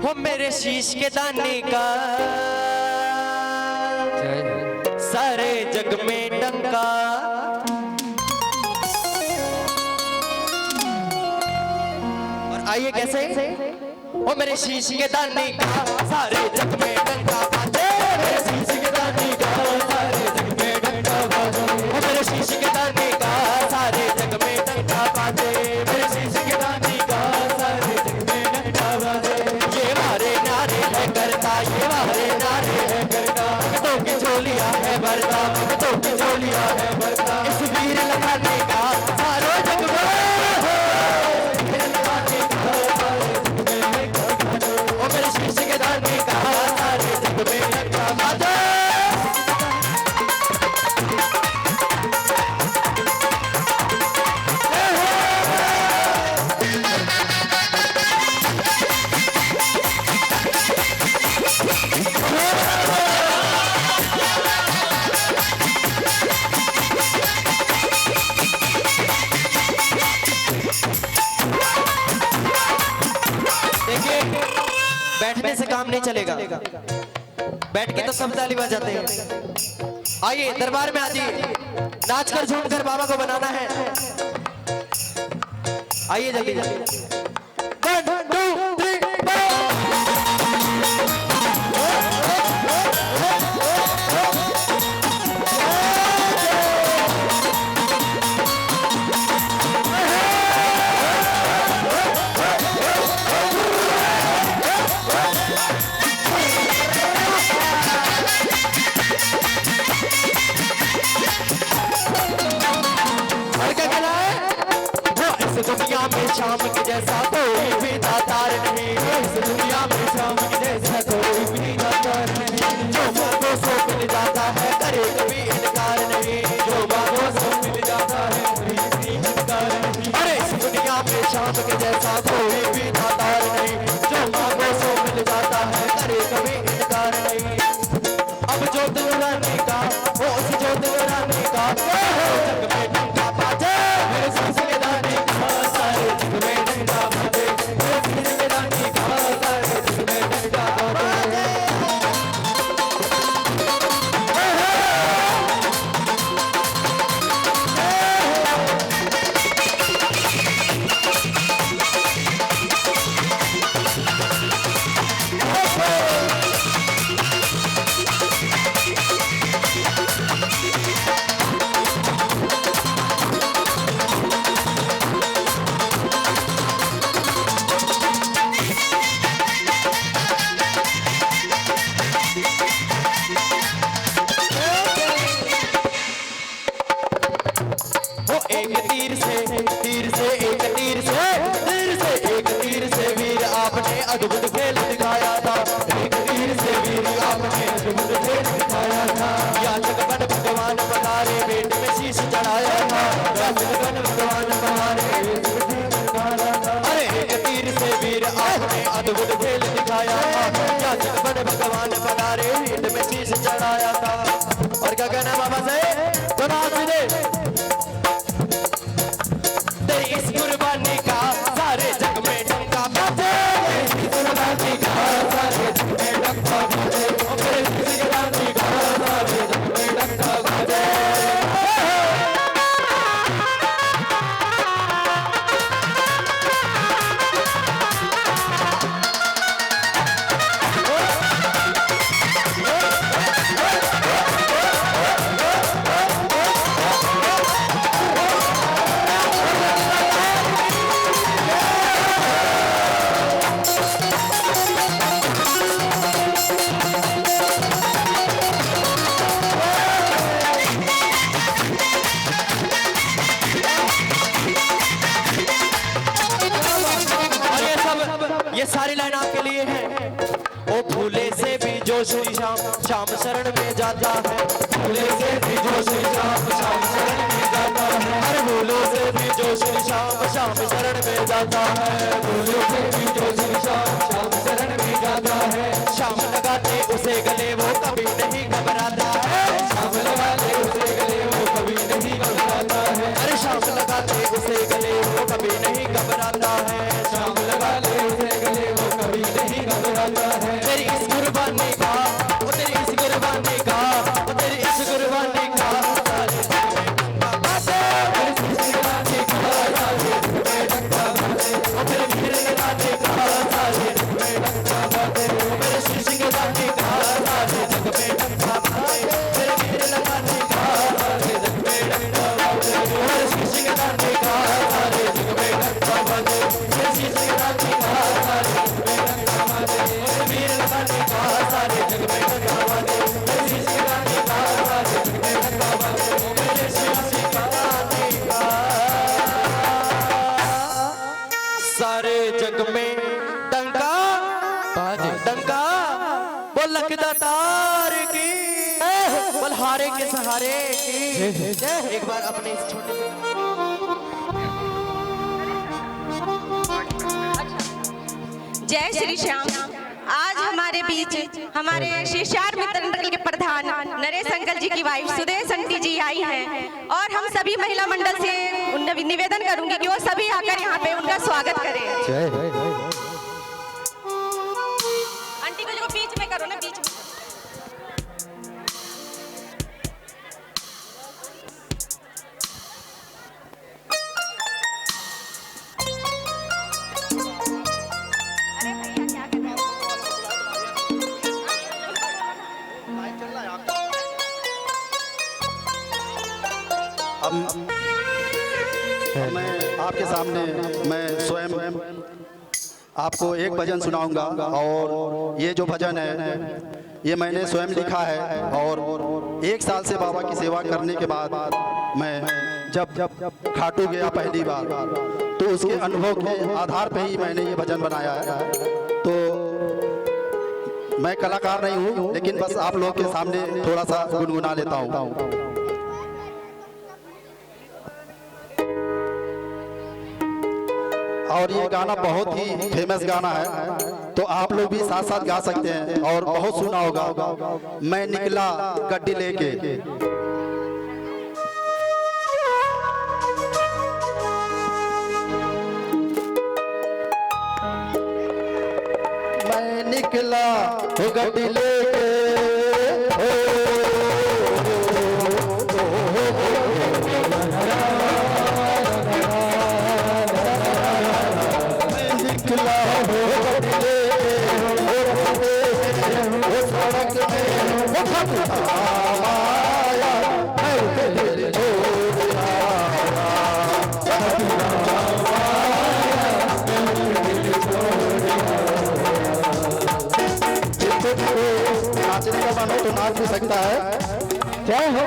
हो मेरे शीश के दाने का सारे जग में डंका। और आइए कैसे, ओ मेरे शीश के दाने का सारे जग में डंका बाजे, मेरे शीश के दाने का सारे जग में डंका बाजे, ओ मेरे शीश के दाने का सारे जग में डंका बाजे, मेरे शीश के दाने का सारे जग में डंका बाजे। ये मारे नारे है करता, ये मारे नारे है करता, भक्तों की झोलियां है भरता, भक्तों की झोलियां है भरता। इस वीर लगाने का सारे जग में बैठने से काम नहीं चलेगा, बैठ के तो सब ताली बजाते हैं। आइए दरबार में आइए, नाच कर झूम कर बाबा को बनाना है। आइए जल्दी जल्दी। 1 2 3 दुनिया में शाम के जैसा कोई भी दातार नहीं, इस दुनिया में शाम के जैसा कोई भी दातार नहीं। जो मांगो सो मिल जाता है, करे कभी इनकार नहीं, जो मांगो सो मिल जाता है, कभी इनकार नहीं। अरे इस दुनिया में शाम के जैसा कोई भी दातार नहीं, जो मांगो सो मिल जाता है, करे कभी इनकार नहीं। अब जो दुरानी का वो उस जो दुरानी का जग में डंका बाजे, मेरे सांस के दाने का सारे जग में डंका बाजे, मेरे सांस के दाने का सारे जग में डंका बाजे। एक तीर से एक तीर से एक तीर से वीर आपने अद्भुत खेल दिखाया था, एक तीर से वीर आपने अद्भुत खेल दिखाया था। याचक गण भगवान पधारे, बेट में शीश चढ़ाया था, याचक गण भगवान पधारे, बेट में शीश चढ़ाया था। अरे एक तीर से वीर आपने अद्भुत खेल दिखाया था, याचक गण भगवान पधारे, बेट में शीश चढ़ाया था। और क्या कहना बाबा से इस कुर्बानी का सारे जग में डंका बाजे, इस कुर्बानी का सारे जग में डंका बाजे, इस कुर्बानी का सारे जग में डंका बाजे। ये सारी लाइन आपके लिए है। ओ फूले से भी जो श्री श्याम श्याम शरण में जाता है, फूले से भी जो श्री श्याम श्याम शरण में जाता है, हर फूलों से भी जो श्री श्याम श्याम शरण में जाता है, फूलों से भी जो श्री श्याम श्याम शरण में जाता है। श्याम लगाते उसे गले वो कभी नहीं घबराता है, श्याम लगाते उसे गले वो कभी नहीं घबराता है। अरे श्याम लगाते उसे गले वो कभी नहीं घबराता है, श्याम लगाते उसे गले वो कभी नहीं घबराता जग में डंका डंका वो लखदा तार की बलहारे के सहारे की। एक बार अपने इस छोटे से जय श्री श्याम। आज हमारे बीच हमारे शिष्यार मित्र मंडल के प्रधान नरेश अंकल जी की वाइफ सुदेश आंटी जी आई हैं और हम सभी महिला मंडल से निवेदन करूंगी कि वो सभी आकर यहाँ पे उनका स्वागत करें। आंटी को बीच में करो ना, बीच में। मैं आपके सामने मैं स्वयं आपको एक भजन सुनाऊंगा और ये जो भजन है ये मैंने स्वयं लिखा है और 1 साल से बाबा की सेवा करने के बाद मैं जब खाटू गया पहली बार तो उसके अनुभव के आधार पे ही मैंने ये भजन बनाया है। तो मैं कलाकार नहीं हूँ लेकिन बस आप लोग के सामने थोड़ा सा गुनगुना लेता हूँ। और ये गाना बहुत ही फेमस गाना है तो आप लोग भी साथ साथ गा सकते हैं और बहुत सुना होगा। मैं निकला गड्डी लेके, मैं निकला गड्डी लेके नाचने का मन हो तो नाच भी सकता है। जय हो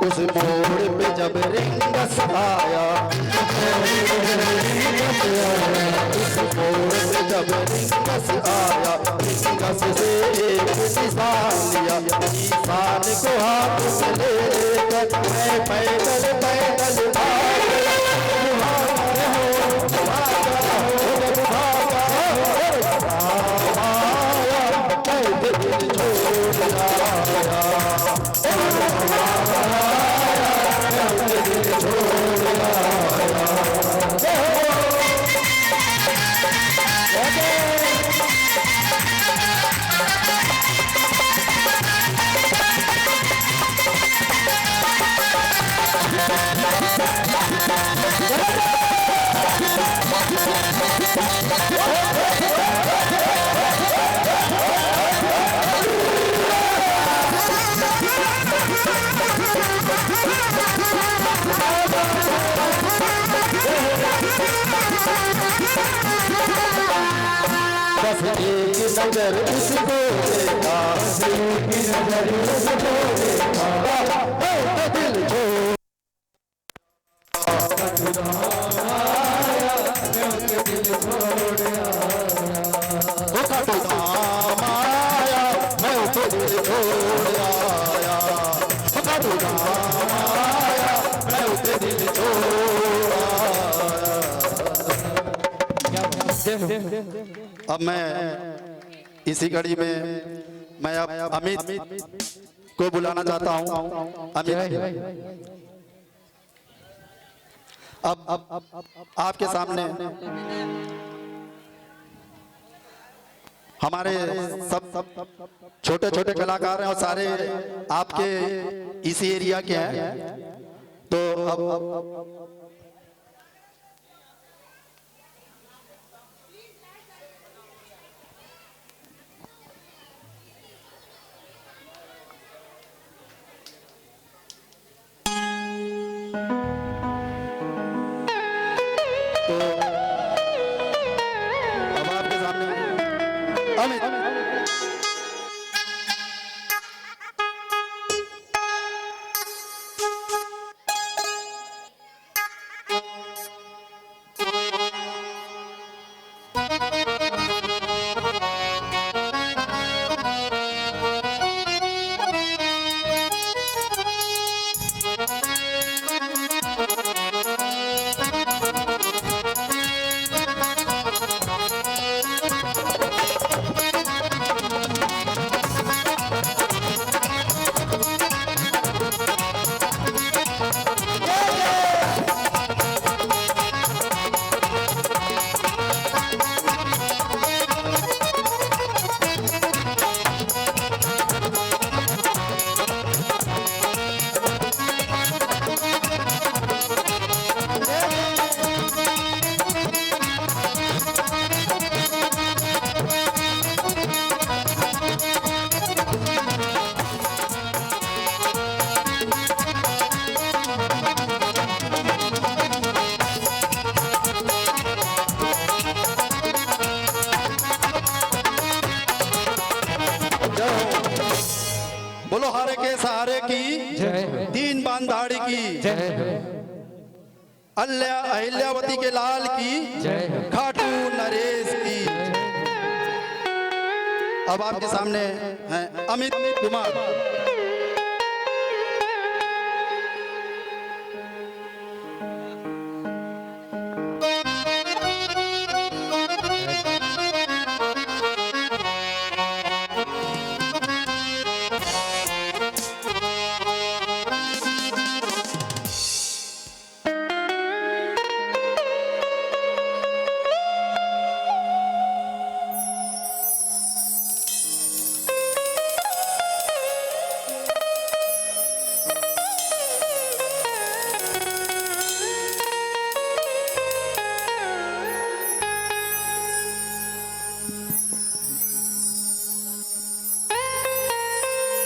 उस मोड़ पे जब रिंगस आया, उस मोड़ पे जब रिंगस आया, रिंगस से एक निशान लिया, निशान को हाथ में लेकर मैं पैदल पैदल बस एक नजर उसको देखा, हंसी की नजर उसको देखा, तो दिल छोड़ आया, मैं उसके दिल छोड़ आया, वो खाटू धाम आया, मैं उसको दिल छोड़ आया, वो खाटू धाम आया, मैं उसके दिल छोड़ आया। अब मैं इसी कड़ी में मैं अब अमित को बुलाना चाहता हूं। अमित, अब आपके सामने हमारे सब छोटे छोटे कलाकार हैं और सारे आपके इसी एरिया के हैं, तो अब आपके सामने अमित। बोलो हारे के सहारे की, तीन बांधाड़ी की, अहिल्यावती के लाल की, खाटू नरेश की। अब आपके सामने हैं अमित कुमार।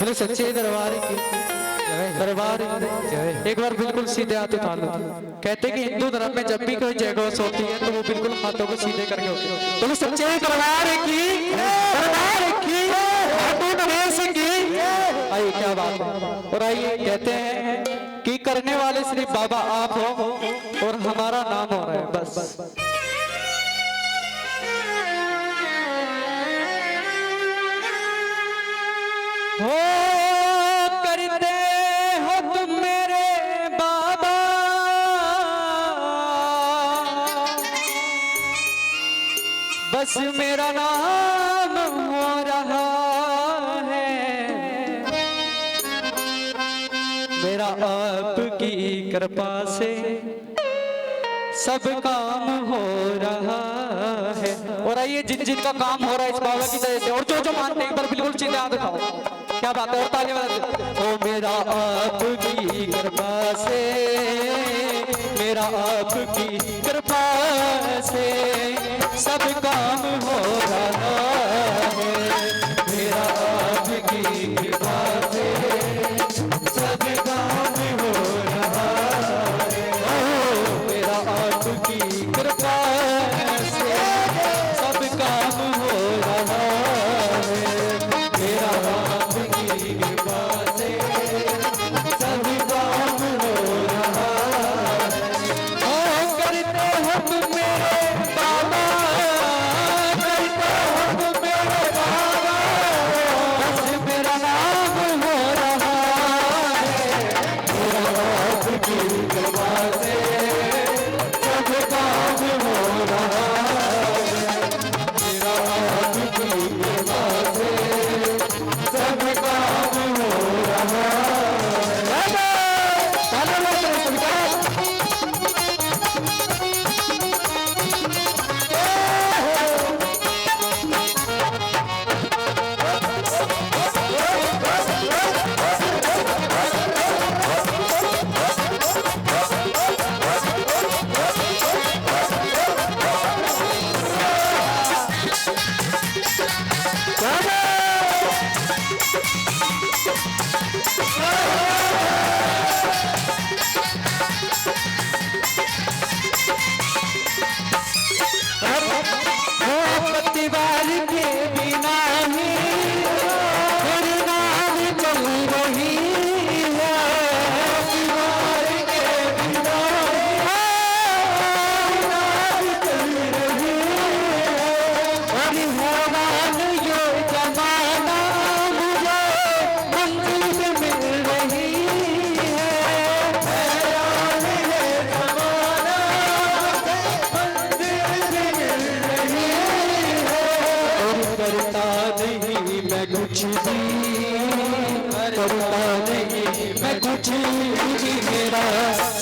बोले सच्चे दरबार की, दरबार एक बार बिल्कुल सीधे हाथ उठा लो। कहते कि हिंदू धर्म में जब भी कोई जयघोष होती है तो वो बिल्कुल हाथों को सीधे करके होती है। बोले सच्चे दरबार की, दरबार की, खाटू नरेश की। आइए, क्या बात है। और आइए, कहते हैं कि करने वाले सिर्फ बाबा आप हो और हमारा नाम हो रहा है बस। हो करते हो तुम मेरे बाबा, बस मेरा नाम हो रहा है। मेरा आपकी कृपा से सब काम हो रहा है। और आइए, जिन जिन का काम हो रहा है इस बाबा की तरह से, और जो जो मानते हैं एक बार बिल्कुल सीधे हाथ उठाओ। क्या बात है, और तालियां बजाते। ओ मेरा आपकी कृपा से, मेरा आपकी कृपा से सब काम हो रहा है। मेरा आपकी कृपा से सब काम हो रहा है। ओ मेरा आपकी कृपा से सब काम हो रहा है।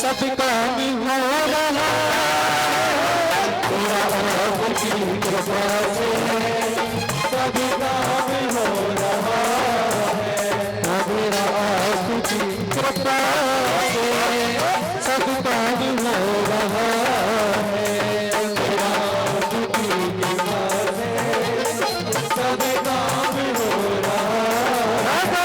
सब काम हो रहा तेरा आपकी कृपा से सब काम हो रहा है तेरा आपकी कृपा से सब काम हो रहा है तेरा आपकी कृपा से सब काम हो रहा है।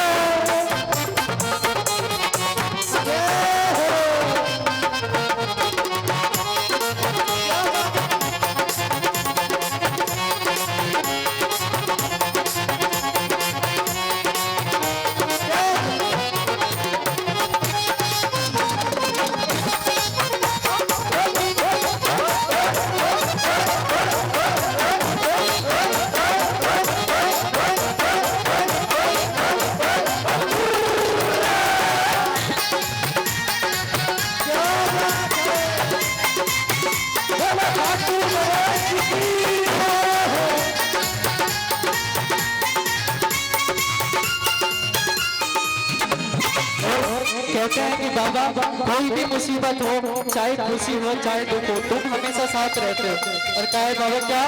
कहते हैं कि बाबा कोई भी मुसीबत हो, चाहे खुशी हो चाहे दुख हो, तुम हमेशा साथ रहते हो। और कहा है बाबा क्या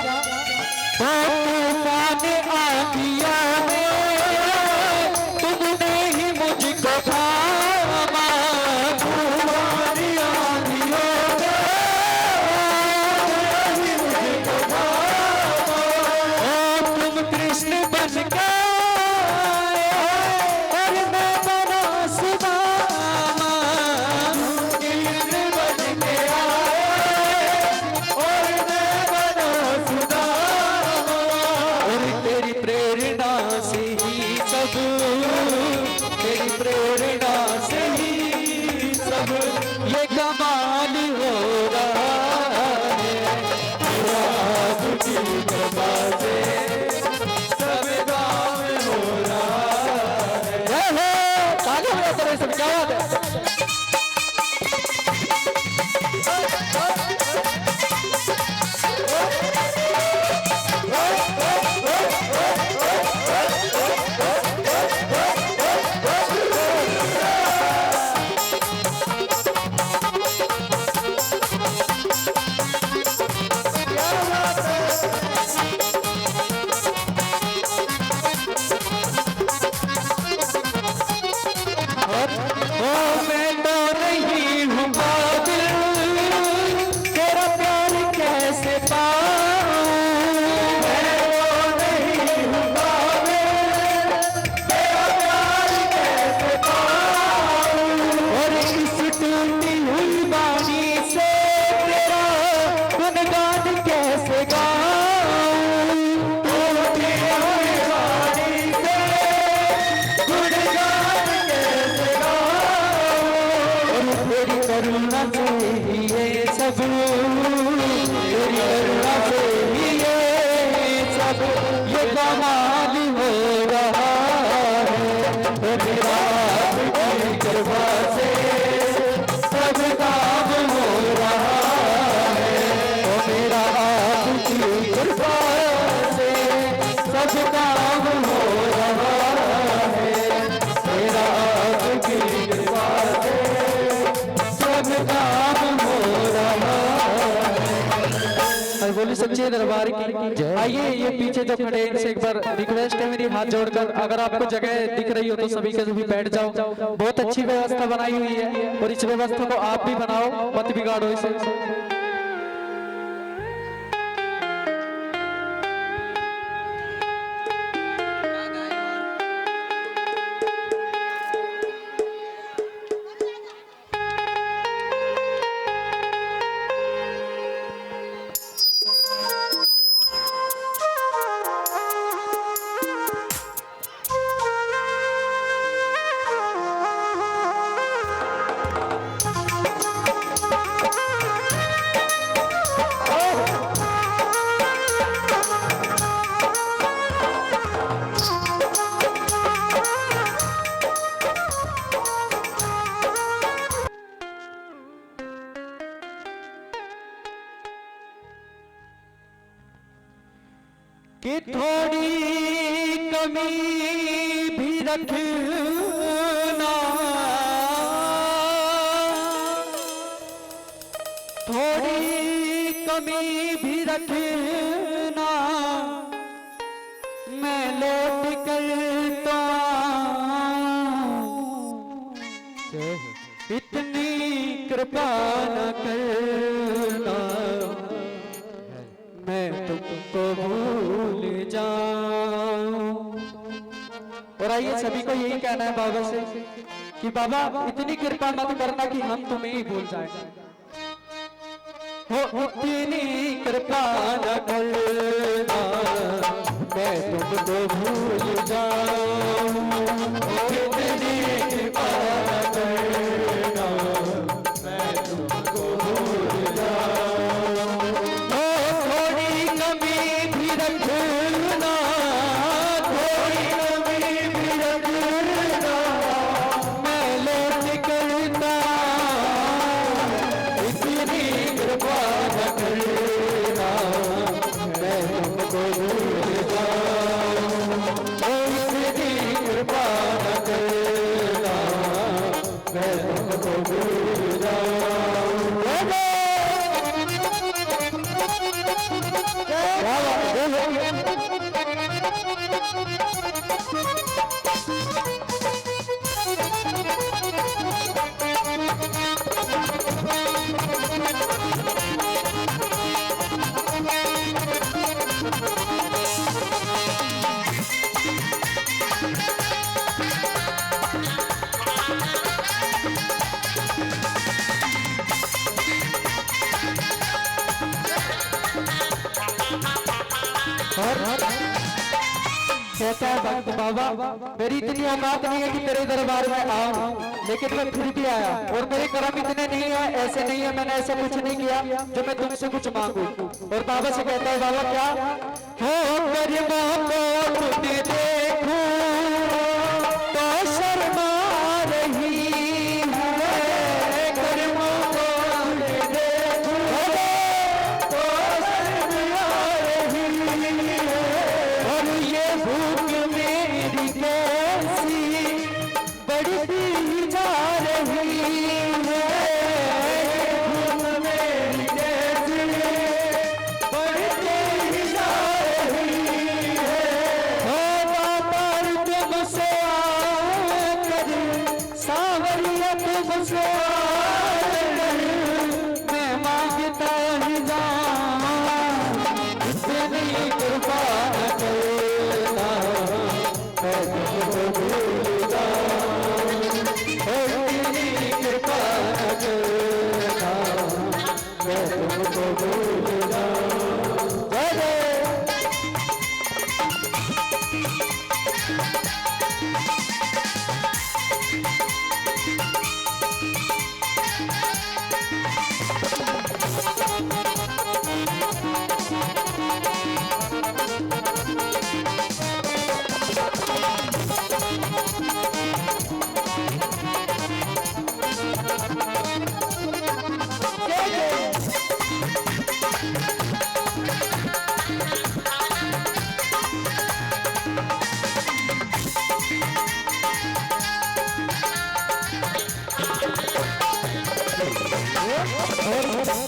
तूफान आंधियों में तुमने ही मुझको थामा तूफान आंधियों में मुझको थामा तुम कृष्ण बन के और मैं बना सुदामा कृष्ण बन के आए और मैं बना सुदामा और तेरी प्रेरणा से ही सब तेरी प्रेरणा से ही सब ये कमाल हो रहा है तेरा आपकी कृपा से सब काम हो रहा है। ताली बजाते रहे सब, क्या बात है। मैं तो नहीं हूँ काबिल तेरा प्यार कैसे पाऊं मैं तो नहीं हूँ काबिल तेरा प्यार कैसे पाऊं और इस टूटी हुई बानी से तेरा गुणगान कैसे गाऊं टूटी हुई बानी से गुणगान कैसे तेरी करुणा से ही ये सब तेरी करुणा से ही ये सब ये कमाल हो रहा है तेरा आपकी कृपा से सब काम हो रहा है तेरा आपकी कृपा से सब काम हो रहा है तेरा आपकी कृपा से सब काम हो रहा है। बोली सच्चे दरबार की। आइए ये पीछे जो खड़े इनसे एक बार रिक्वेस्ट है मेरी, हाथ जोड़कर अगर आपको जगह दिख रही हो तो सभी के सभी बैठ जाओ। बहुत अच्छी व्यवस्था बनाई हुई है और इस व्यवस्था को आप भी बनाओ, मत बिगाड़ो इसे। कि थोड़ी कमी भी रखना कमी भी रखना, मैं लौट कर तो आऊं। इतनी कृपा न करना, मैं तुमको भूल जाऊं। और आइए सभी को यही कहना है बाबा से कि बाबा इतनी कृपा मत करना कि हम तुम्हें ही भूल जाएं। हो इतनी कृपा न करना, मैं तुमको भूल जाऊं। इतनी कृपा न करना, मैं तुमको भूल जाऊं। थोड़ी कमी भी रखना, थोड़ी कमी भी रखना, मैं लौट करता। इतनी कृपा न करना, मैं तुमको भूल जाऊं। इतनी कृपा न करना, मैं तुमको भूल जाऊं। कहता है भक्त बाबा मेरी इतनी औकात नहीं है कि तेरे दरबार में आऊं, लेकिन मैं फिर भी आया। और मेरे कर्म इतने नहीं है, ऐसे नहीं है, मैंने ऐसा कुछ नहीं किया जो मैं तुमसे कुछ मांगू। और बाबा से कहता है बाबा क्या हो गरिमा को खुद देखूं तो शर्मा रही है। गरिमा को खुद देखूं तो शर्मा रही है। और ये भूख मेरी कैसी बढ़ती जा रही है। भूख मेरी कैसी बढ़ती जा रही है। पर तुमसे आकर सावरिया तुमसे आकर मैं मांगता ही जाऊं। इतनी कृपा करना, मैं तुमको भूल जाऊं। इतनी कृपा करना, मैं तुमको भूल जाऊं। जय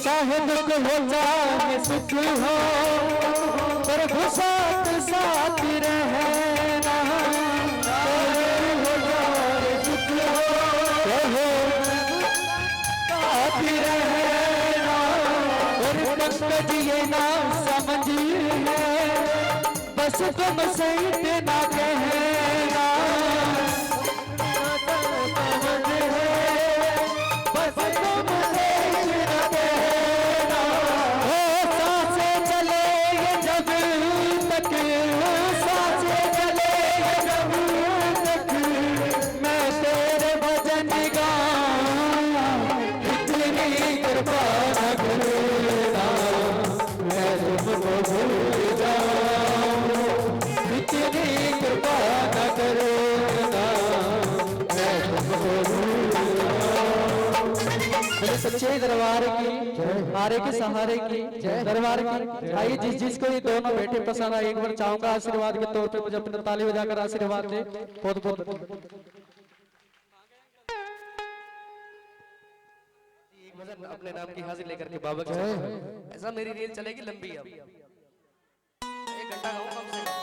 चाहे दुख हो चाहे सुख हो, प्रभु साथ साथ रहना। चाहे दुख हो चाहे सुख हो, प्रभु साथ रहना। और पंकज ये ना समझ है, बस तुम सहित ना कहना। समझ है, बस तुम सहित ना कहना। हो सांसें चले जब तक, सांसें चले जब तक, मैं तेरे भजन गाऊं। इतनी कृपा न करना, मैं तुमको भूल जाऊं। इतनी कृपा न करना, मैं तुमको भूल जाऊं। मेरे सच्चे दरबार की, हारे के सहारे की, दरबार की। आइए जिस जिसको ये दोनों बेटे पसंद आए, एक बार चाहूंगा आशीर्वाद के तौर पे मुझे अपने ताली बजाकर आशीर्वाद दे। बहुत बहुत अपने नाम की हाजिर लेकर के बाबा की ऐसा मेरी रेल चलेगी लंबी। अब 1 घंटा गाऊं कम से कम।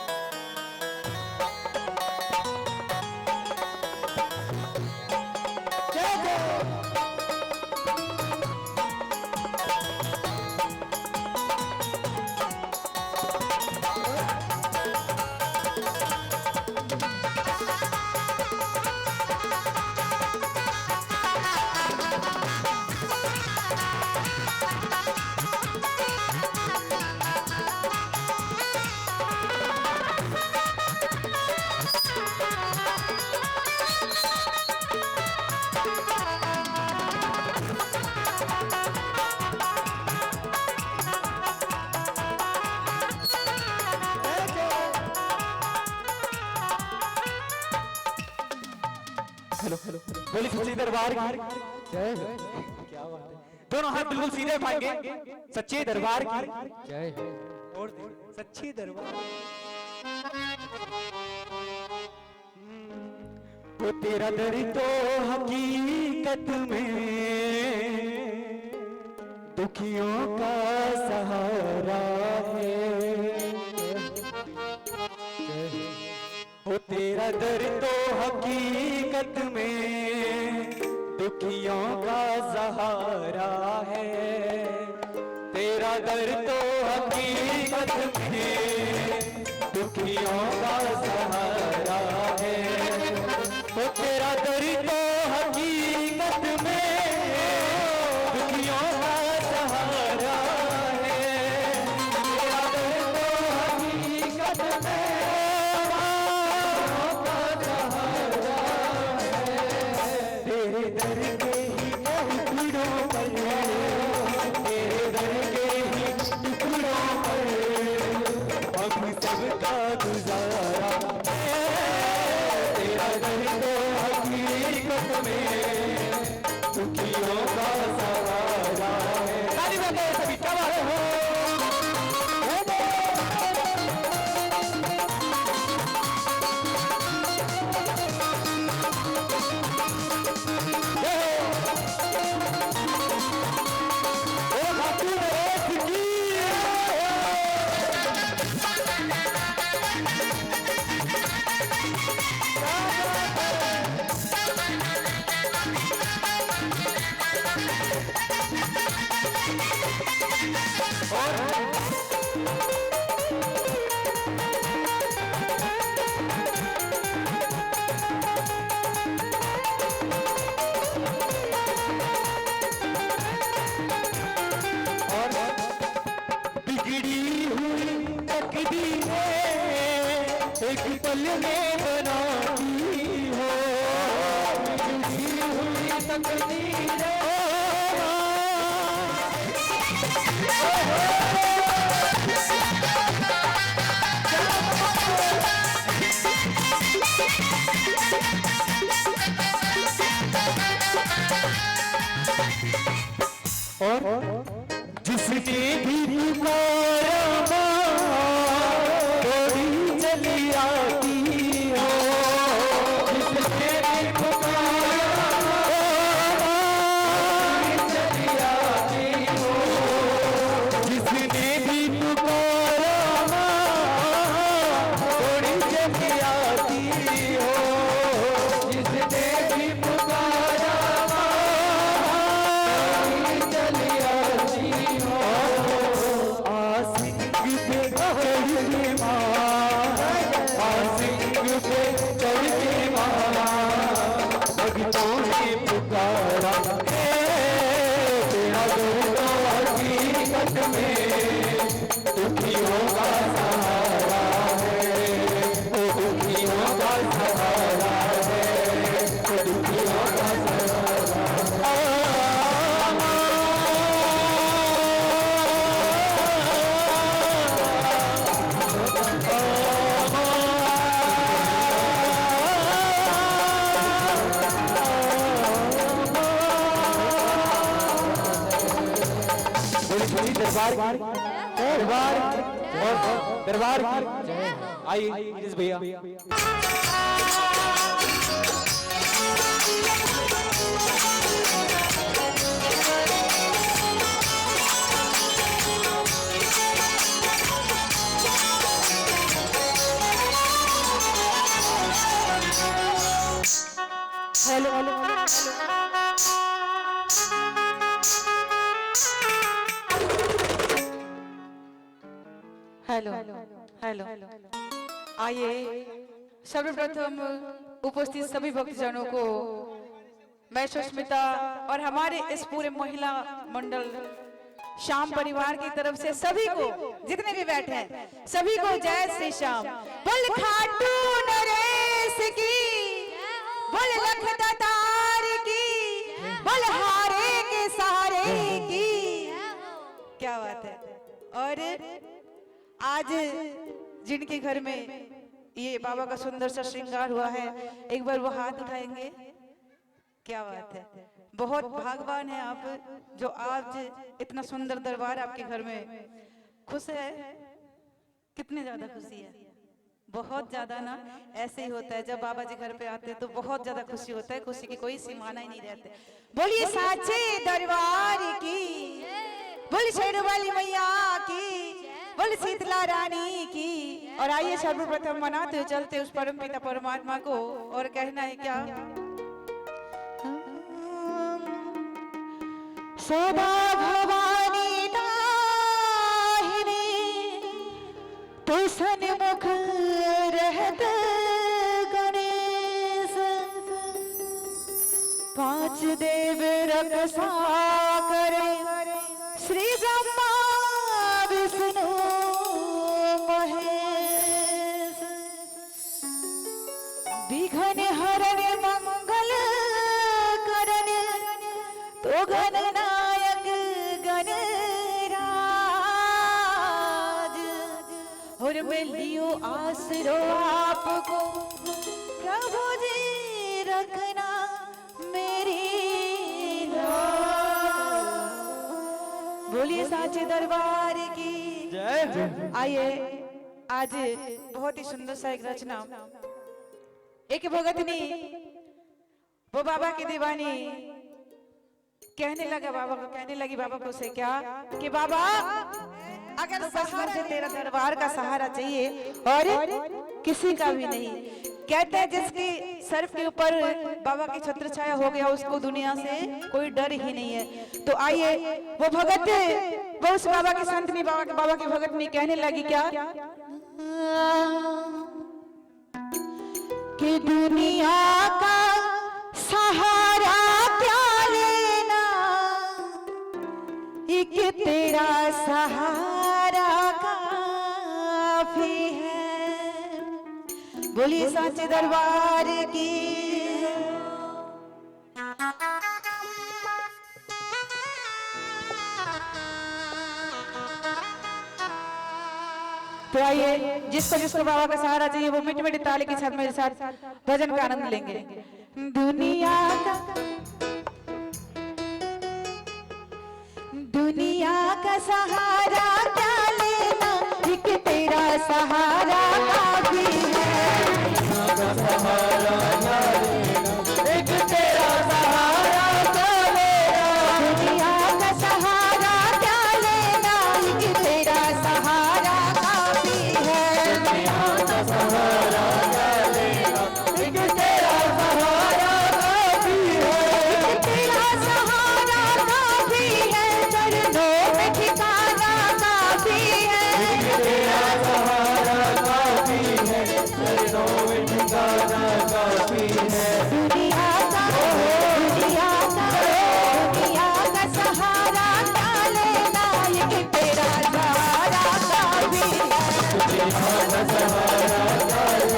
बोली सच्ची दरबार की जय हो। क्या बात है, दोनों हाथ बिल्कुल सीधे उठाएंगे। सच्चे दरबार की जय हो। और सच्ची दरबार वो तेरा दर तो हकीकत में दुखियों का सहारा है। वो तेरा दर तो हकीकत में दुखियों का सहारा है। तेरा दर तो हकीकत में दुखियों का सहारा है। वो तेरा दर तो हकीकत में दुखियों का सहारा है। तेरा दर तो हकीकत में तेरे दर के ही टुकड़ों पर, तेरे दर के ही टुकड़ों पर अब सबका गुजारा है। तेरा दर तो हकीकत में दुखियों का सहारा है। ताली बजाओ सभी, क्या बात है। एक पल में बनाती हो बिगड़ी हुई तकदीरें। और जिसने भी पुकारा थोड़ी चली आती हो। जिसने भी पुकारा चली आती हो। जिसने भी पुकारा थोड़ी चली आती हो। जिसने भी पुकारा चली आती हो। आसिक पे चढ़ के माँ, आसिक पे चढ़ के माँ भक्तों ने पुकारा है। तेरा दर तो हकीकत में दुखियों का सहारा है। वो दुखियों का सहारा है। वो दुखियों का सहारा है। दरबार दरबार दरबार आइए भैया। हेलो हेलो आइए सर्वप्रथम उपस्थित सभी भक्तजनों को मैं सुष्मिता और हमारे इस पूरे महिला मंडल श्याम परिवार की तरफ से सभी को जितने भी बैठे हैं सभी को जय श्री श्याम। बोल खाटू नरेश की, बोल लखदातार की, बोल हारे के सारे की। क्या बात है। और आज जिनके घर में ये बाबा का सुंदर सा श्रृंगार हुआ है एक बार वो हाथ उठाएंगे। क्या बात है। बहुत भाग्यवान है आप जो आज इतना सुंदर दरबार आपके घर में। खुश है, कितने ज्यादा खुशी है, बहुत ज्यादा ना। ऐसे ही होता है जब बाबा जी घर पे आते हैं तो बहुत ज्यादा खुशी होता है, खुशी की कोई सीमाना ही नहीं रहते। बोलिए साचे दरबार की, बोलिए शेरों वाली मैया की, बोल शीतला रानी की। और आइए सर्वप्रथम मनाते हुए चलते उस परम पिता परमात्मा को। और कहना है क्या, सदा भवानी दाहिनी तो सन्मुख रहत गणेश, पांच देव रक्षा करे श्री ब्रह्मा विष्णु महेश। विघ्न हरण मंगल करण तो गणनायक गणराज। और मैं लियो आसरो आपको प्रभु जी रखना मेरी। बोलिए साचे दरबार की जय। आइए आज बहुत ही सुंदर सा एक रचना, एक भगतनी वो बाबा की दीवानी कहने लगा बाबा को, कहने लगी बाबा को से क्या कि बाबा अगर सहारा से तेरा दरबार का सहारा चाहिए और किसी का भी नहीं। कहते हैं जिसकी सर के ऊपर बाबा की छत्र छाया हो गया उसको दुनिया से कोई डर ही नहीं है। तो आइए वो भगत वो उस बाबा की संतनी बाबा की भगत में कहने लगी क्या कि दुनिया का सहारा क्या लेना, एक तेरा सहारा काफी है। बोलिए साचे दरबार की। तो आइए जिसको जिसको बाबा का सहारा चाहिए वो मीठी मीठी ताली के साथ मेरे साथ भजन का आनंद लेंगे। दुनिया का सहारा क्या लेना, एक तेरा सहारा काफी है। एक तेरा सहारा क्या लेना, दुनिया का सहारा क्या लेना, एक तेरा सहारा काफी है। दुनिया का सहारा क्या लेना, एक तेरा सहारा काफी है। एक तेरा सहारा काफी है, चरणों में ठिकाना काफी है। एक तेरा सहारा काफी है, चरणों में ठिकाना काफी है। दुनिया का सहारा क्या लेना, एक तेरा सहारा काफी है। दुनिया का सहारा क्या लेना,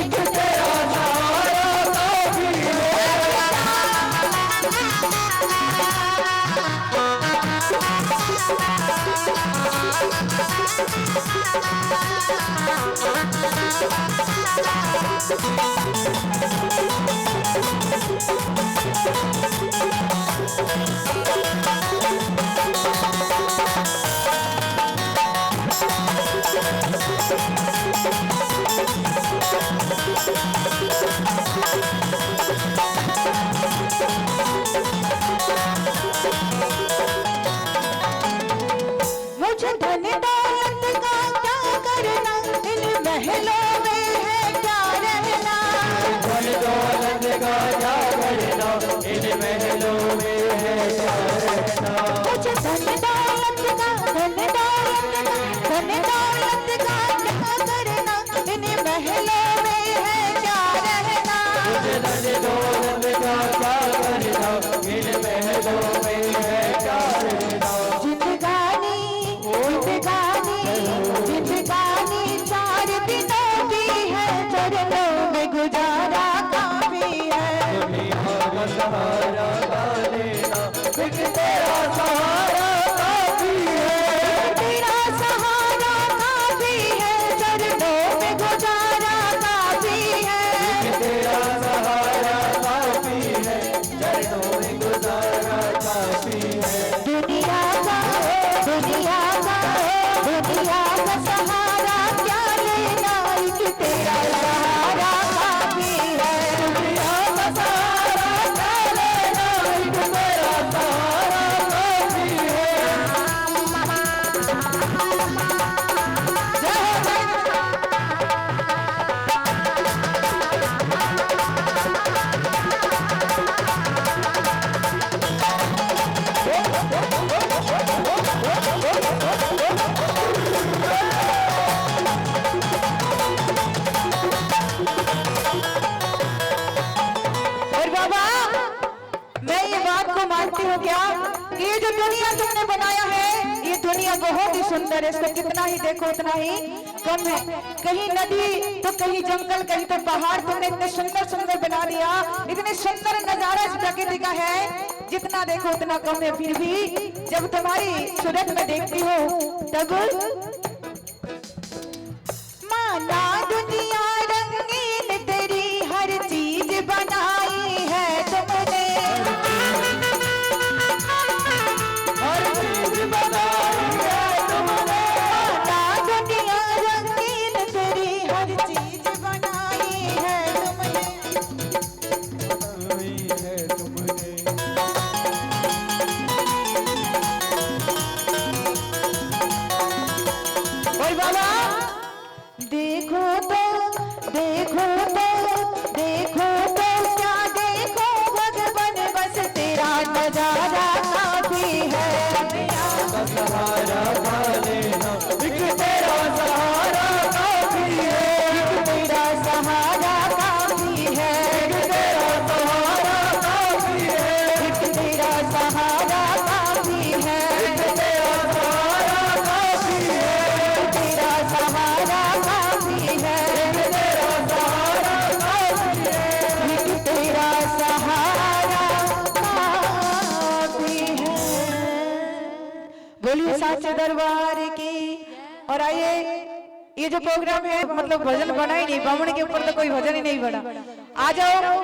एक तेरा सहारा काफी है। मुझे धन दौलत का क्या करना, इन महलों में है क्या रहना। धन दौलत इन महलों में है क्या रहना। मुझे धन दौलत का क्या करना, इन महलों में है क्या रहना। मुझे धन दौलत का क्या करना, इन महलों में है क्या रहना। जिंदगानी जिंदगानी 4 दिनों की है, चरणों में गुजारा काफी है। दुनिया का सहारा का लेना, एक तेरा सहारा काफी है। तेरा सहारा काफी है, चरणों में गुजारा काफी है। तेरा सहारा काफी है, चरणों में गुजारा काफी है। दुनिया का सहारा क्या लेना, एक तेरा सहारा काफी है। दुनिया का सहारा क्या लेना, एक तेरा सहारा काफी है। और बाबा, मैं ये बात को मानती हूँ क्या, ये जो दुनिया तुमने बनाया है, ये दुनिया बहुत ही सुंदर है। इसको कितना ही देखो उतना ही कम है। कहीं नदी तो कहीं जंगल, कहीं तो पहाड़, तुमने इतने सुंदर सुंदर बना दिया। इतने सुंदर नजारा इस प्रकृति का है, जितना देखो उतना कम है। फिर भी जब तुम्हारी सूरत में देखती हो तब माना दुनिया रंगीन, तेरी हर चीज बनाई है तुमने। हर चीज बनाई है तुमने। माना दुनिया रंगीन, तेरी हर चीज बनाई है तुमने। और बाबा, देखो तो क्या देखो भगवान, बस तेरा नजारा काफी है। सहारा का लेना, एक तेरा सहारा काफी है। तेरा सहारा काफी है। तेरा सहारा काफी है। तेरा सहारा काफी है। तेरा सहारा काफी है। तेरा सहारा काफी है। तेरा सहारा काफी है। तेरा सहारा काफी है। बोलिए साचे दरबार की। और आइए, ये जो प्रोग्राम है मतलब भजन बना ही नहीं, बामण के ऊपर तो कोई भजन ही नहीं बना। आ जाओ,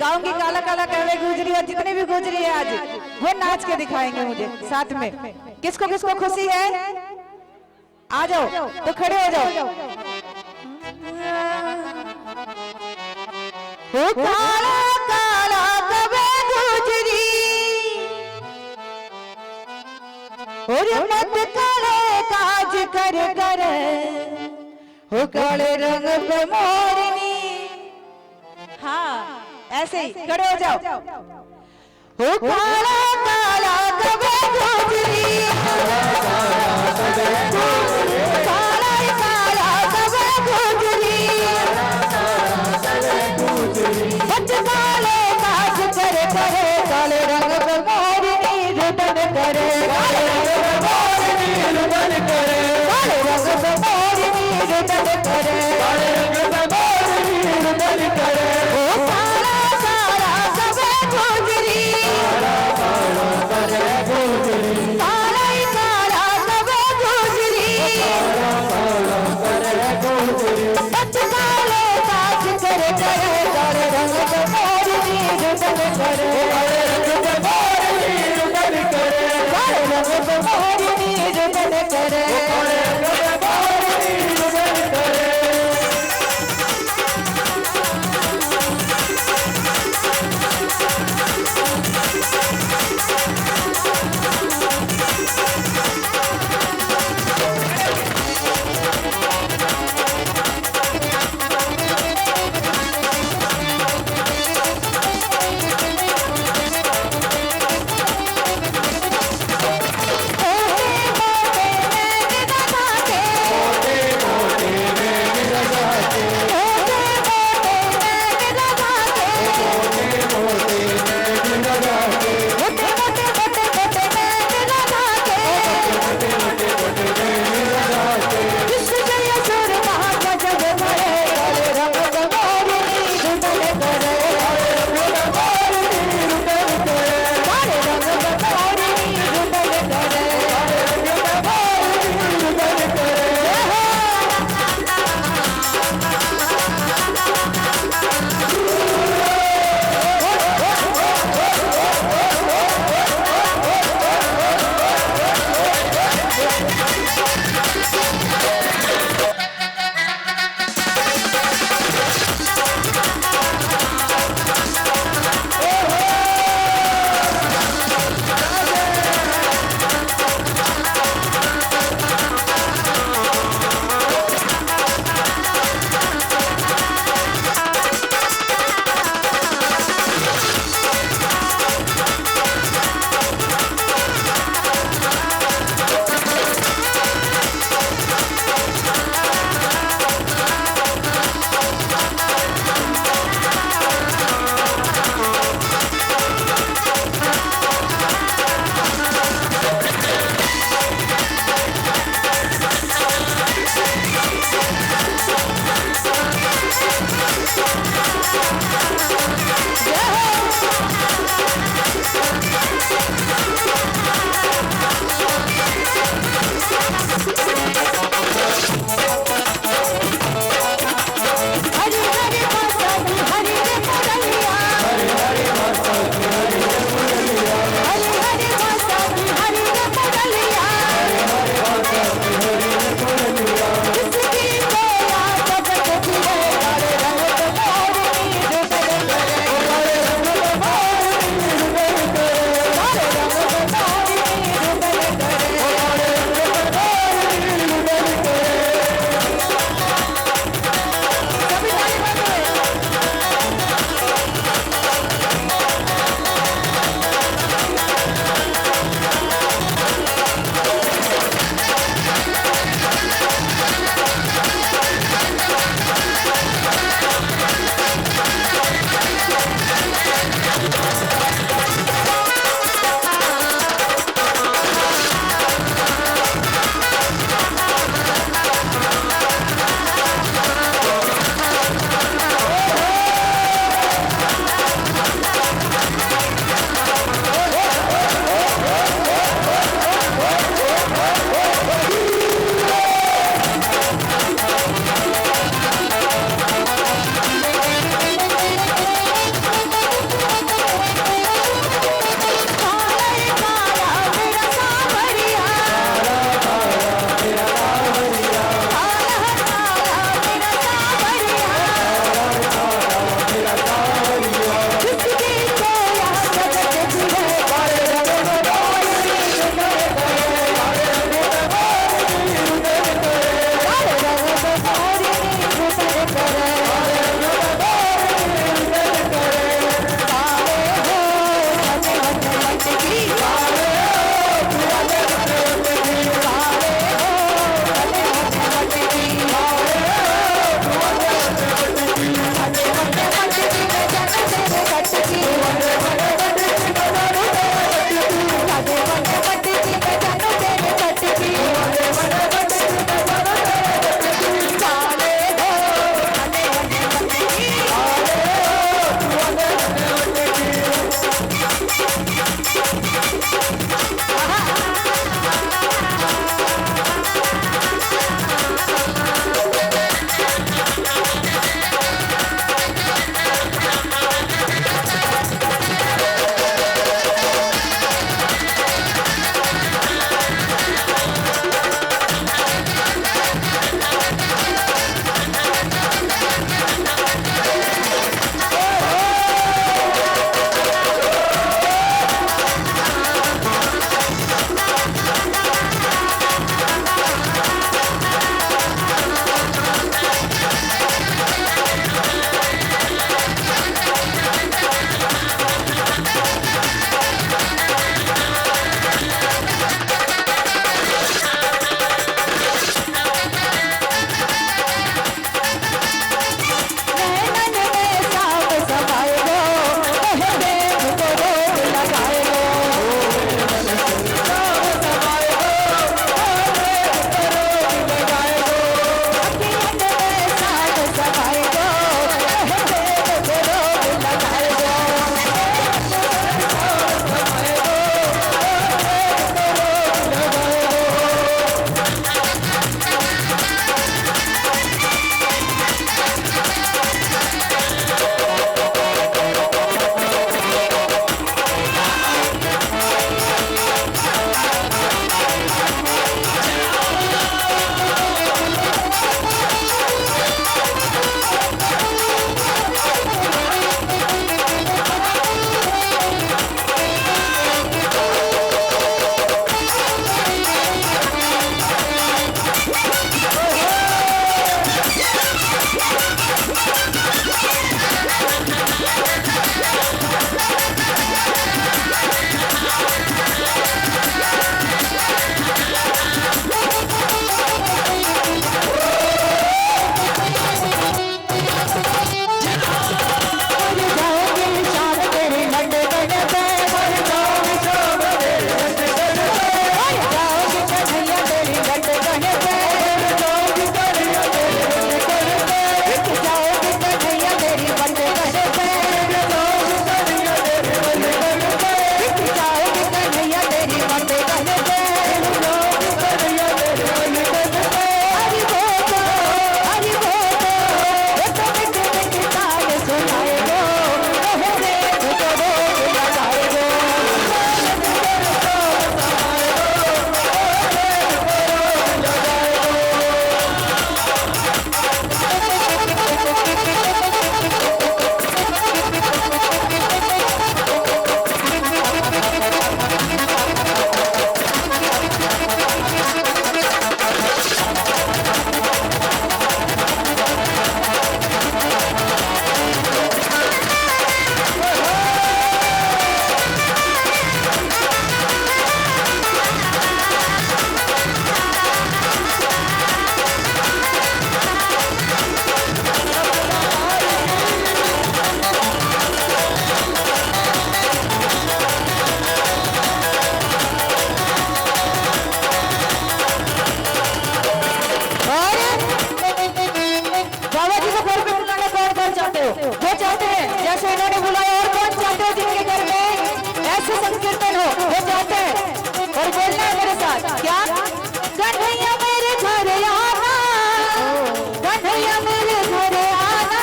गाँव की काला काला कहवे गुजरी है, जितने भी गुजरी है आज वो नाच के दिखाएंगे मुझे साथ में। किसको किसको खुशी है, आ जाओ तो खड़े हो जाओ। ओ काला काला कवे गुजरी, और मत करे काज कर कर, हो काले रंग पे मोरनी। हाँ ऐसे ही खड़े हो जाओ। हो काला काला कवे गुजरी, काला काला कवे गुजरी, मत काले काज कर कर, काले रंग पे मोरनी रुदन करे। काले रंग पे मोरनी रुदन करे। काले रंग पे मोरनी रुदन करे। काले रंग पे मोरनी रुदन करे। ओ काला काला कवे गुजरी, काला काला कवे गुजरी, काला काला कवे गुजरी, काला काला कवे गुजरी, मत काले काज कर कर, काले रंग पे मोरनी रुदन करे। काले रंग पे मोरनी रुदन करे। काले रंग पे मोरनी रुदन करे। काले रंग पे मोरनी रुदन करे। कीर्तन हो जाते हैं और बोलना है मेरे साथ क्या कन्हैया मेरे घर आना कन्हैया मेरे घर आना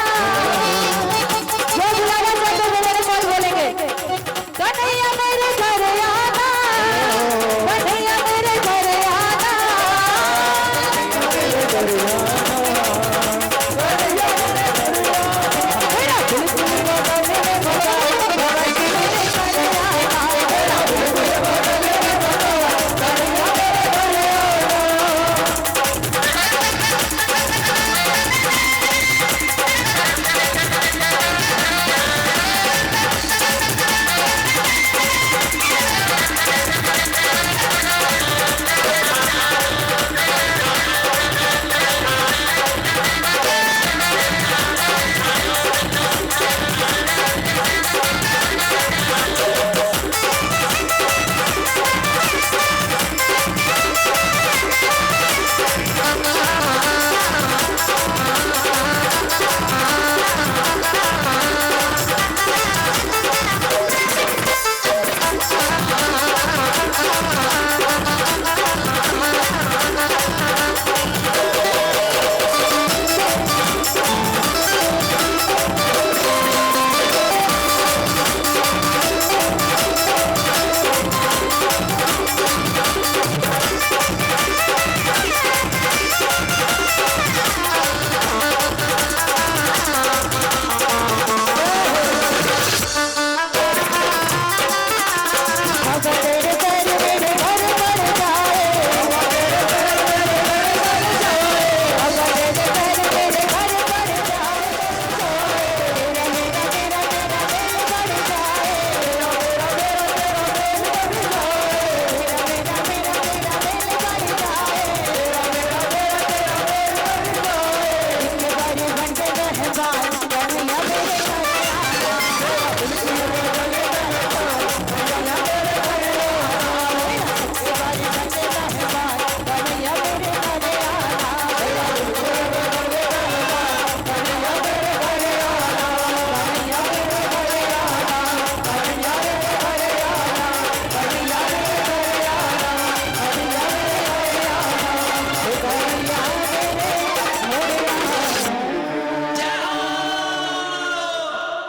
जो बुलावा चाहते हो मेरे साथ बोलेंगे कन्हैया मेरे घर आना कन्हैया मेरे घर आना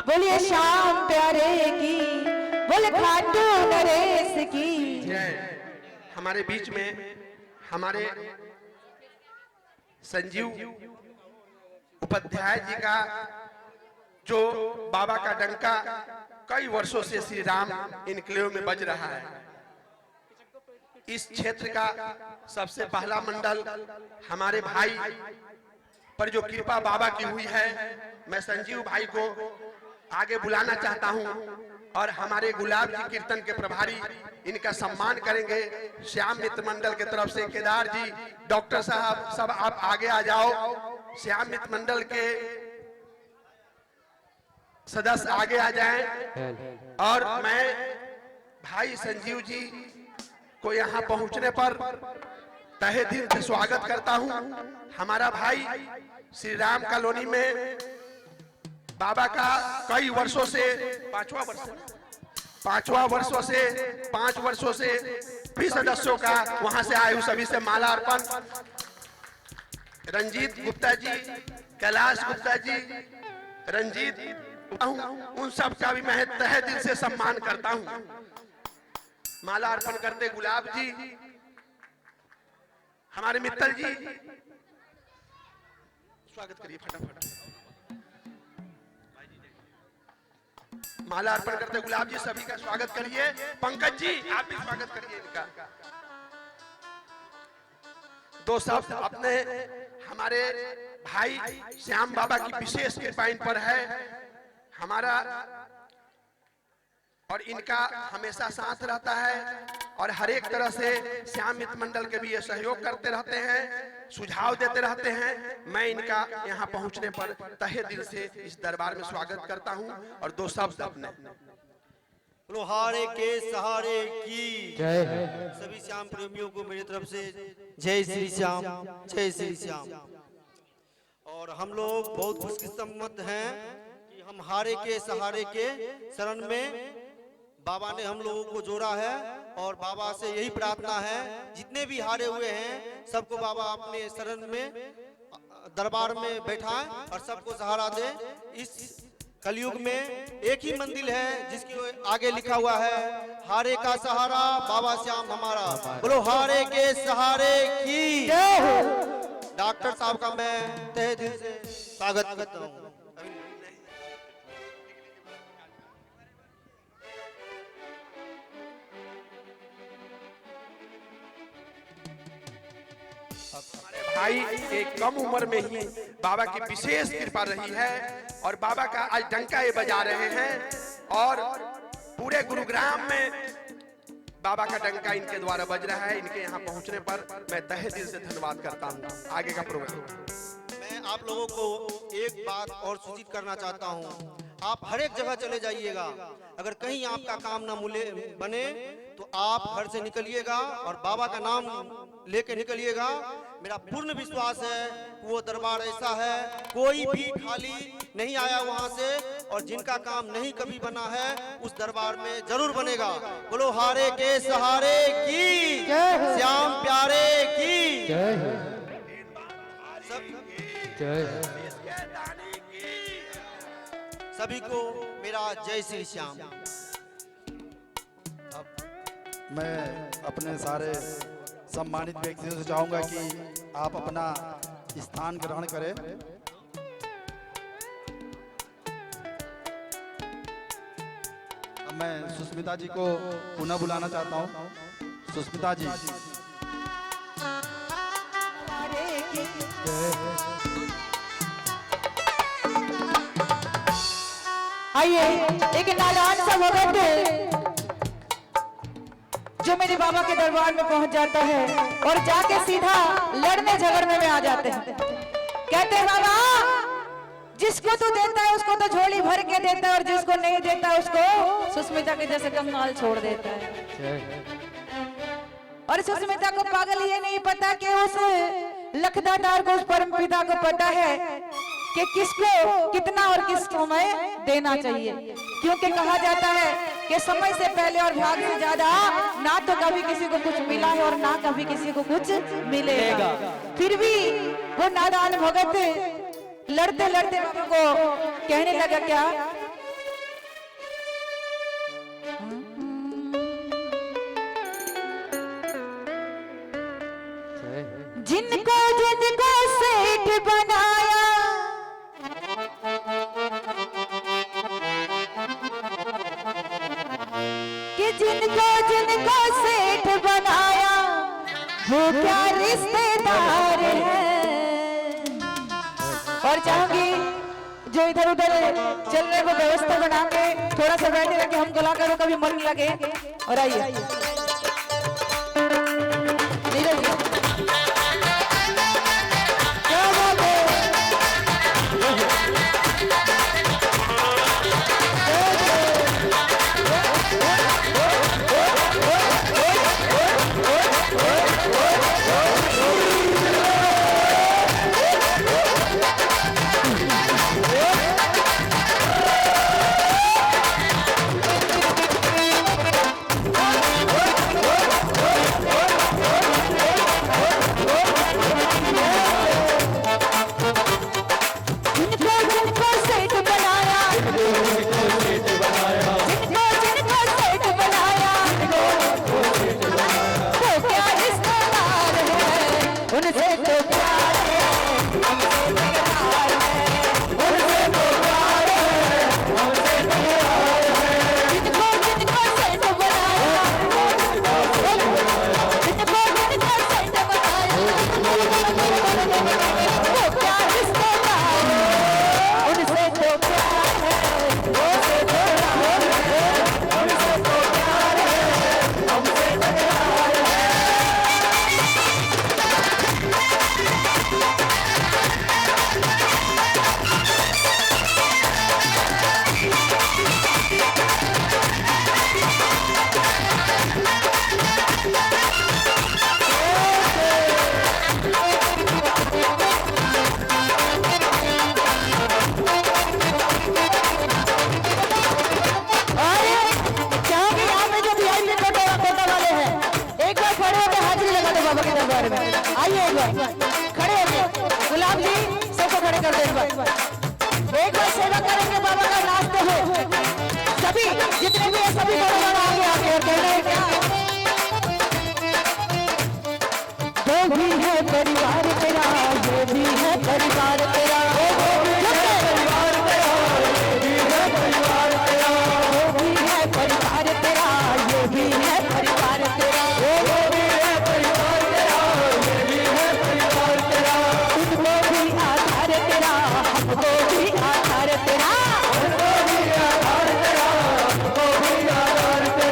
बोलिए श्याम प्यारे की बोले खाटू नरेश की हमारे बीच में हमारे संजीव उपाध्याय जी का जो बाबा का डंका कई वर्षों से श्री राम इनक्लेव में बज रहा है। इस क्षेत्र का सबसे पहला मंडल हमारे भाई पर जो कृपा बाबा की हुई है, मैं संजीव भाई को आगे बुलाना चाहता हूं और हमारे गुलाब जी कीर्तन के प्रभारी इनका सम्मान करेंगे। श्याम मित्र मंडल के तरफ से केदार जी, डॉक्टर साहब, सब आप आगे आ जाओ। श्याम मित्र मंडल के सदस्य आगे आ जाएं और मैं भाई संजीव जी को यहाँ पहुंचने पर तहे दिल से स्वागत करता हूं। हमारा भाई श्री राम कॉलोनी में बाबा का कई वर्षों से 5 वर्षों से भी सदस्यों का वहां से आए हुए सभी से माला अर्पण। रंजीत गुप्ता जी, कैलाश गुप्ता जी, रंजीत, उन सब का भी मैं तहे दिल से सम्मान करता हूं। माला अर्पण करते गुलाब जी, हमारे मित्तल जी, स्वागत करिए फटाफट। माला अर्पण करते गुलाब जी, सभी का स्वागत करिए। पंकज जी, आप भी स्वागत करिए इनका। दो शब्द अपने हमारे भाई श्याम बाबा की विशेष कृपा इन पर है हमारा, और इनका हमेशा साथ रहता है और हर एक तरह से श्याम मित्र मंडल के भी ये सहयोग करते रहते हैं, सुझाव देते रहते हैं। मैं इनका यहाँ पहुँचने पर तहे दिल से इस दरबार में स्वागत करता हूँ और दो शब्द अपने लोहारे के सहारे की जय है। सभी श्याम प्रेमियों को मेरी तरफ से जय श्री श्याम, जय श्री श्याम। और हम लोग बहुत खुशकिस्मत हैं कि हम हारे के सहारे के शरण में बाबा ने हम लोगों को जोड़ा है और बाबा से यही प्रार्थना है जितने भी हारे हुए हैं सबको बाबा अपने शरण में दरबार में बैठाएं और सबको सहारा दे। इस कलयुग में एक ही मंदिर है जिसकी आगे लिखा हुआ है हारे का सहारा बाबा श्याम हमारा। बोलो हारे के सहारे की डॉक्टर साहब का मैं तहे दिल से स्वागत करता हूँ। भाई एक कम उम्र में ही बाबा की विशेष कृपा रही है और बाबा का आज डंका ये बजा रहे हैं और पूरे गुरुग्राम में बाबा का डंका इनके द्वारा बज रहा है। इनके यहाँ पहुँचने पर मैं तहे दिल से धन्यवाद करता हूँ। आगे का प्रोग्राम मैं आप लोगों को एक बात और सूचित करना चाहता हूँ, आप हर एक जगह चले जाइएगा, अगर कहीं आपका काम ना बने तो आप घर से निकलिएगा और बाबा का नाम लेके निकलिएगा। मेरा पूर्ण विश्वास है वो दरबार ऐसा है कोई भी खाली नहीं आया वहां से, और जिनका काम नहीं कभी बना है उस दरबार में जरूर बनेगा। बोलो हारे के सहारे की, श्याम प्यारे की सभी को मेरा जय श्री श्याम। मैं अपने सारे सम्मानित व्यक्तियों से चाहूंगा कि आप अपना स्थान ग्रहण करें। अब मैं सुष्मिता जी को पुनः बुलाना चाहता हूं। सुष्मिता जी, आइए एक नादान सा भगत जो मेरे बाबा के दरबार में पहुंच जाता है और जाके सीधा लड़ने झगड़ने में आ जाते हैं। कहते हैं बाबा जिसको तू देता है उसको तो झोली भर के देता है और जिसको नहीं देता उसको सुष्मिता के जैसे कंगाल छोड़ देता है। और सुष्मिता को पागल ये नहीं पता कि उस लखदातार को, उस परम पिता को पता है कि किसको कितना और किसको मैं देना चाहिए, क्योंकि कहा जाता है कि समय से पहले और भाग से ज्यादा ना तो कभी किसी को कुछ मिला है और ना कभी किसी को कुछ मिलेगा। फिर भी वो नादान भगत लड़ते लड़ते बाबा को कहने लगा क्या, जिनको जिनको सेठ बनाया कि जिनको जिनको सेठ बनाया वो क्या रिश्तेदार है। और चाहूंगी जो इधर उधर चलने को व्यवस्था बना के थोड़ा सा बैठे रखे, हम कलाकारों का भी मन लगे। और आइए नीरज जी, क्या बात है। खड़ा कर दे एक बार सेवा करेंगे बाबा का नाच तो हो सभी जितने भी है सभी बड़े बड़ा आगे आके और कहना है क्या जो भी है परिवार तेरा ये भी है परिवार तेरा परिवार तेरा ये भी है परिवार तेरा जो भी है परिवार तेरा ये भी है परिवार तेरा जो भी है परिवार तेरा ये भी है परिवार तेरा तुमको भी आधार तेरा हमको भी आधार तेरा हमको भी आधार तेरा हमको भी आधार तेरा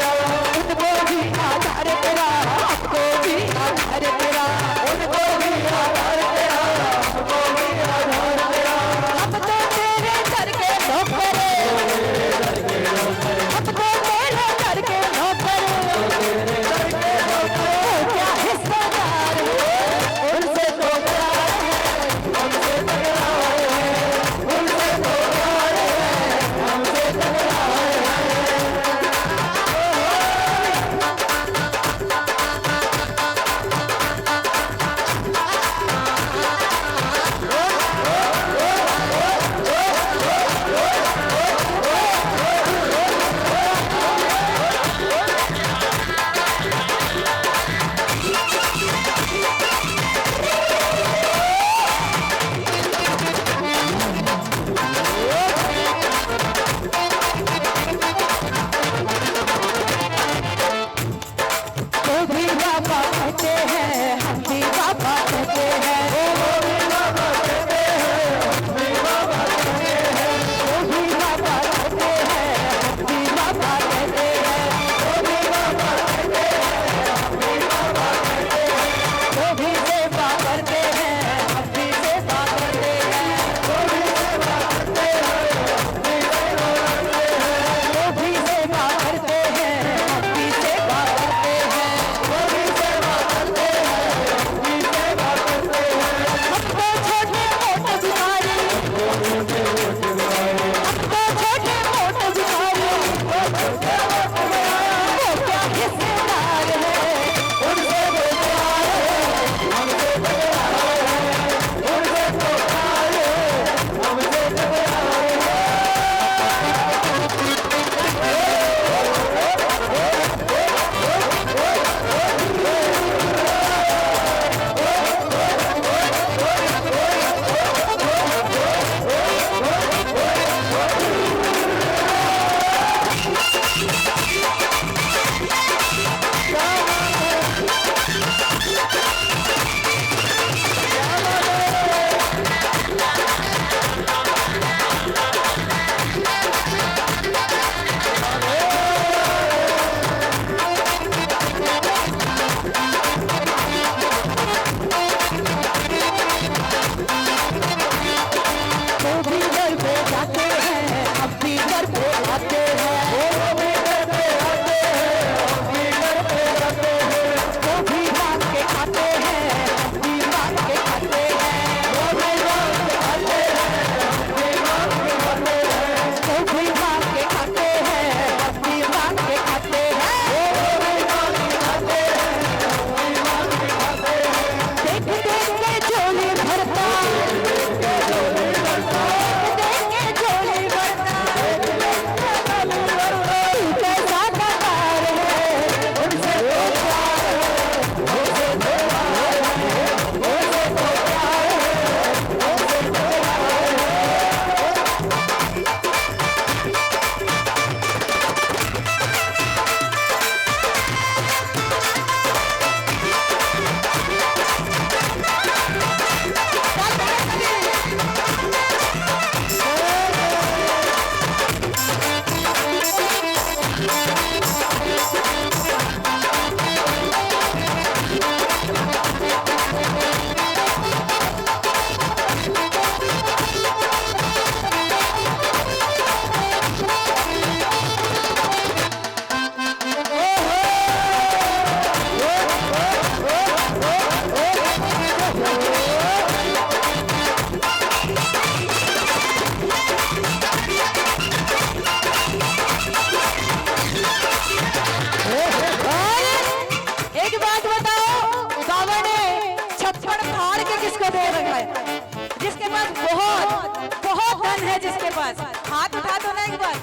है जिसके पास हाथ उठा दो ना एक बार,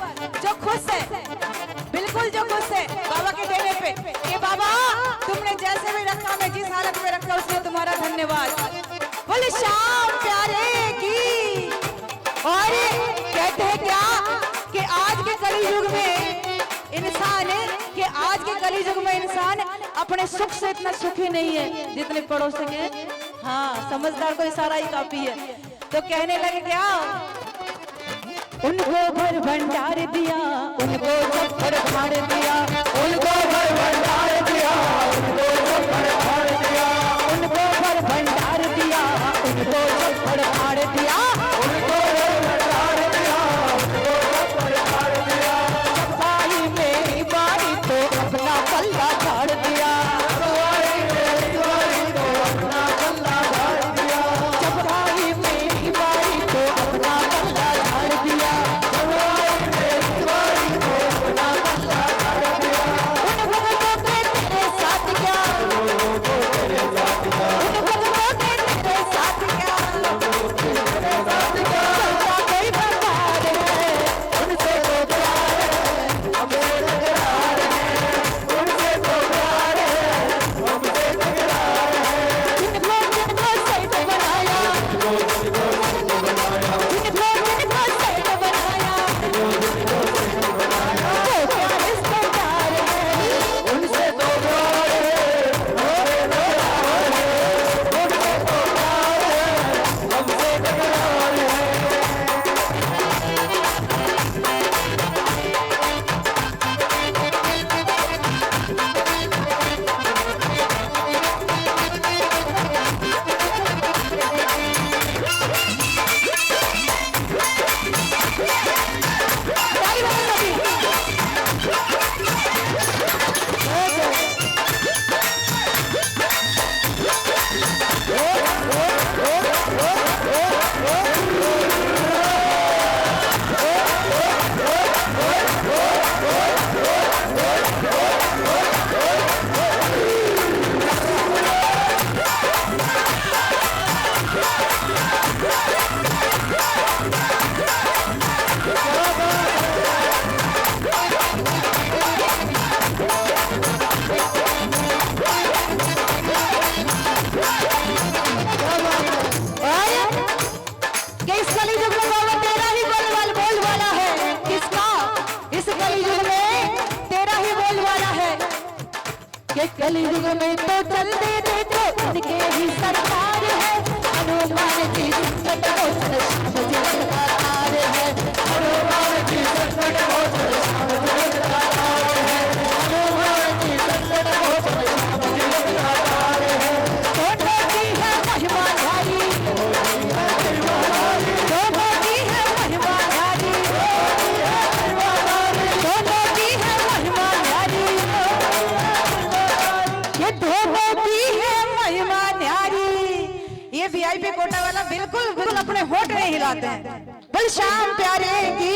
जो खुश है, बिल्कुल जो खुश है बाबा के देने पे कि बाबा तुमने जैसे भी रखा, मैं जिस हालत में रखा उसके तुम्हारा धन्यवाद। बोले श्याम प्यारे की। और कहते हैं क्या कि आज के कलि युग में इंसान है कि आज के कलि युग में इंसान अपने सुख से इतना सुखी नहीं है जितने पड़ोस के। हाँ, समझदार को इशारा ही काफी है। तो कहने लगे क्या, उनको भर भंडार दिया, उनको भर भाड़ दिया, उनको भर भंडार दिया, उनको भर भाड़ दिया, उनको भर भंडार दिया, उनको भर भाड़ दिया, उनको भर भंडार दिया, उनको भर भाड़ दिया। जब आई मेरी बारी तो अपना पल्ला झाड़ दिया, जब आई मेरी बारी तो अपना पल्ला झाड़ दिया, जब आई मेरी बारी तो अपना पल्ला झाड़ दिया, जब आई मेरी बारी तो अपना पल्ला झाड़ दिया। उन भक्तों के तेरे साथ क्या, उन भक्तों के तेरे साथ क्या, चलता कोई भंडार है, उनसे तो प्यार है, हमें तकरार है, उनसे तो प्यार है, हमसे तकरार है। जिनको सैट बनाया, जिनको सैट बनाया, वो क्या रिश्तेदार है, उनसे तो प्यार है, हमें तकरार है, उनसे तो प्यार है, हमसे तकरार है। इस कलयुग में बाबा तेरा ही बोलवाला है। किसका? इस कलयुग में तेरा ही बोलवाला है। कि कलयुग में तो चलते देखो उनके ही सरकार है। हनुमान जी संकट मोचन श्याम जी लगातार है। हनुमान जी संकट मोचन श्याम जी लगातार है। हनुमान जी संकट मोचन श्याम जी लगातार है। दोनों की है महिमा न्यारी, दोनों की है महिमा न्यारी, दोनों की है महिमा न्यारी, ये दोनों की है महिमा न्यारी। ये वीआईपी कोटा वाला बिल्कुल बिल्कुल अपने होठ नहीं हिलाते हैं। बोल श्याम प्यारे की।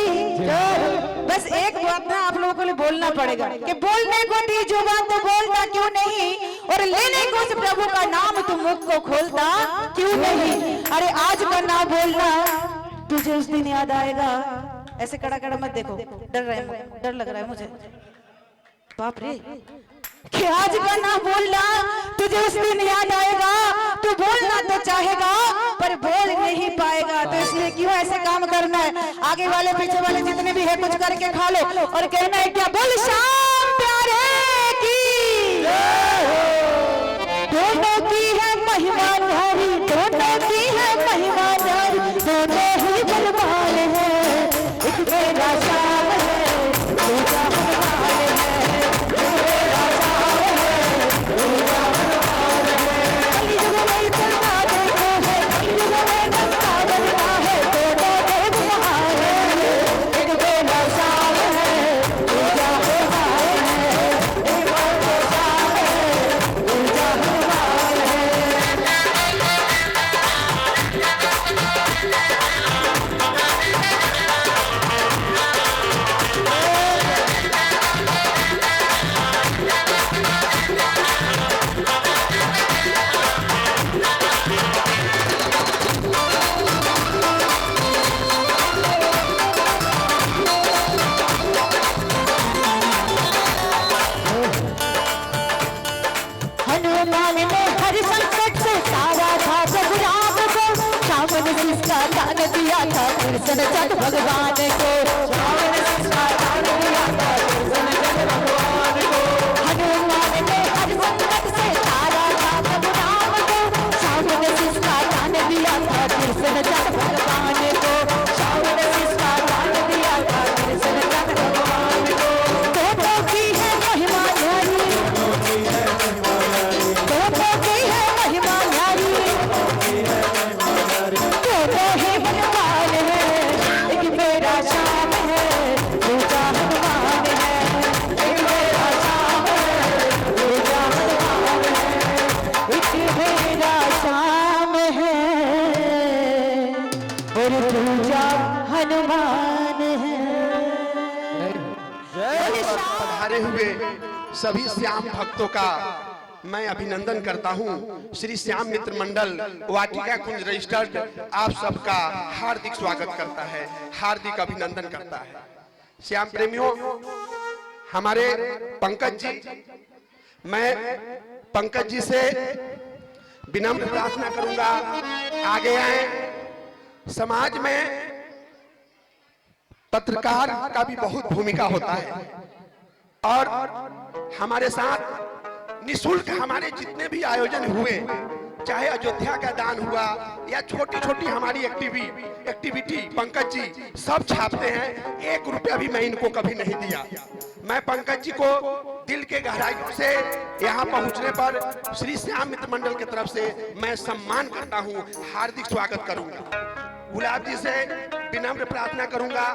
बस एक बात ना आप लोगों को लिए बोलना पड़ेगा कि बोलने को दी जुबान तो बोलता क्यों नहीं, और लेने को उस प्रभु का नाम तुम मुख को खोलता क्यों नहीं। अरे आज का ना बोलना तुझे उस दिन याद आएगा। ऐसे कड़ा कड़ा मत देखो, डर लग रहा है मुझे, बाप रे। कि आज का ना बोलना तुझे उस दिन याद आएगा। तू बोलना तो चाहेगा पर बोल नहीं पाएगा। तो इसलिए क्यों ऐसे काम करना है। आगे वाले पीछे वाले जितने भी है कुछ करके खा लो और कहना है क्या, बोल श्याम प्यारे की। दोनों की है महिमा न्यारी, दोनों की है महिमा न्यारी, दोनों ही बलवान है। एक मेरा श्याम है, दूसरा बलवान है। एक मेरा श्याम है, दूसरा बलवान है। कलयुग में चलता देखो है, कलयुग में चलता बनता है, दोनों देव महान है। एक मेरा श्याम है, दूसरा बलवान दान दिया था कृष्ण चंद भगवान को, श्याम ने जिसका दान दिया था कृष्ण चंद भगवान को, हनुमान ने हर संकट से तारा था प्रभु राम को, श्याम ने जिसका दान दिया था कृष्ण चंद भगवान को, श्याम ने जिसका दान दिया था कृष्ण चंद भगवान को। दोनों की है महिमा न्यारी, दोनों की है महिमा न्यारी, दोनों ही भगवान है, एक मेरा श्याम है दूजा हनुमान है, एक मेरा श्याम है दूजा हनुमान है, एक मेरा श्याम है और दूजा हनुमान है। पधारे हुए सभी श्याम भक्तों का मैं अभिनंदन करता हूं। श्री श्याम मित्र मंडल वाटिका कुंज रजिस्टर्ड आप सबका हार्दिक स्वागत करता है, हार्दिक अभिनंदन करता है। श्याम प्रेमियों, हमारे पंकज जी, मैं पंकज जी से विनम्र प्रार्थना करूंगा आगे आए। समाज में पत्रकार का भी बहुत भूमिका होता है और हमारे साथ निःशुल्क हमारे जितने भी आयोजन हुए, चाहे अयोध्या का दान हुआ या छोटी छोटी हमारी एक्टिविटी पंकज जी सब छापते हैं। 1 रुपया भी मैं इनको कभी नहीं दिया। मैं पंकज जी को दिल के गहराइयों से यहाँ पहुँचने पर श्री श्याम मित्र मंडल की तरफ से मैं सम्मान करता हूँ, हार्दिक स्वागत करूंगा। गुलाब जी से विनम्र प्रार्थना करूंगा,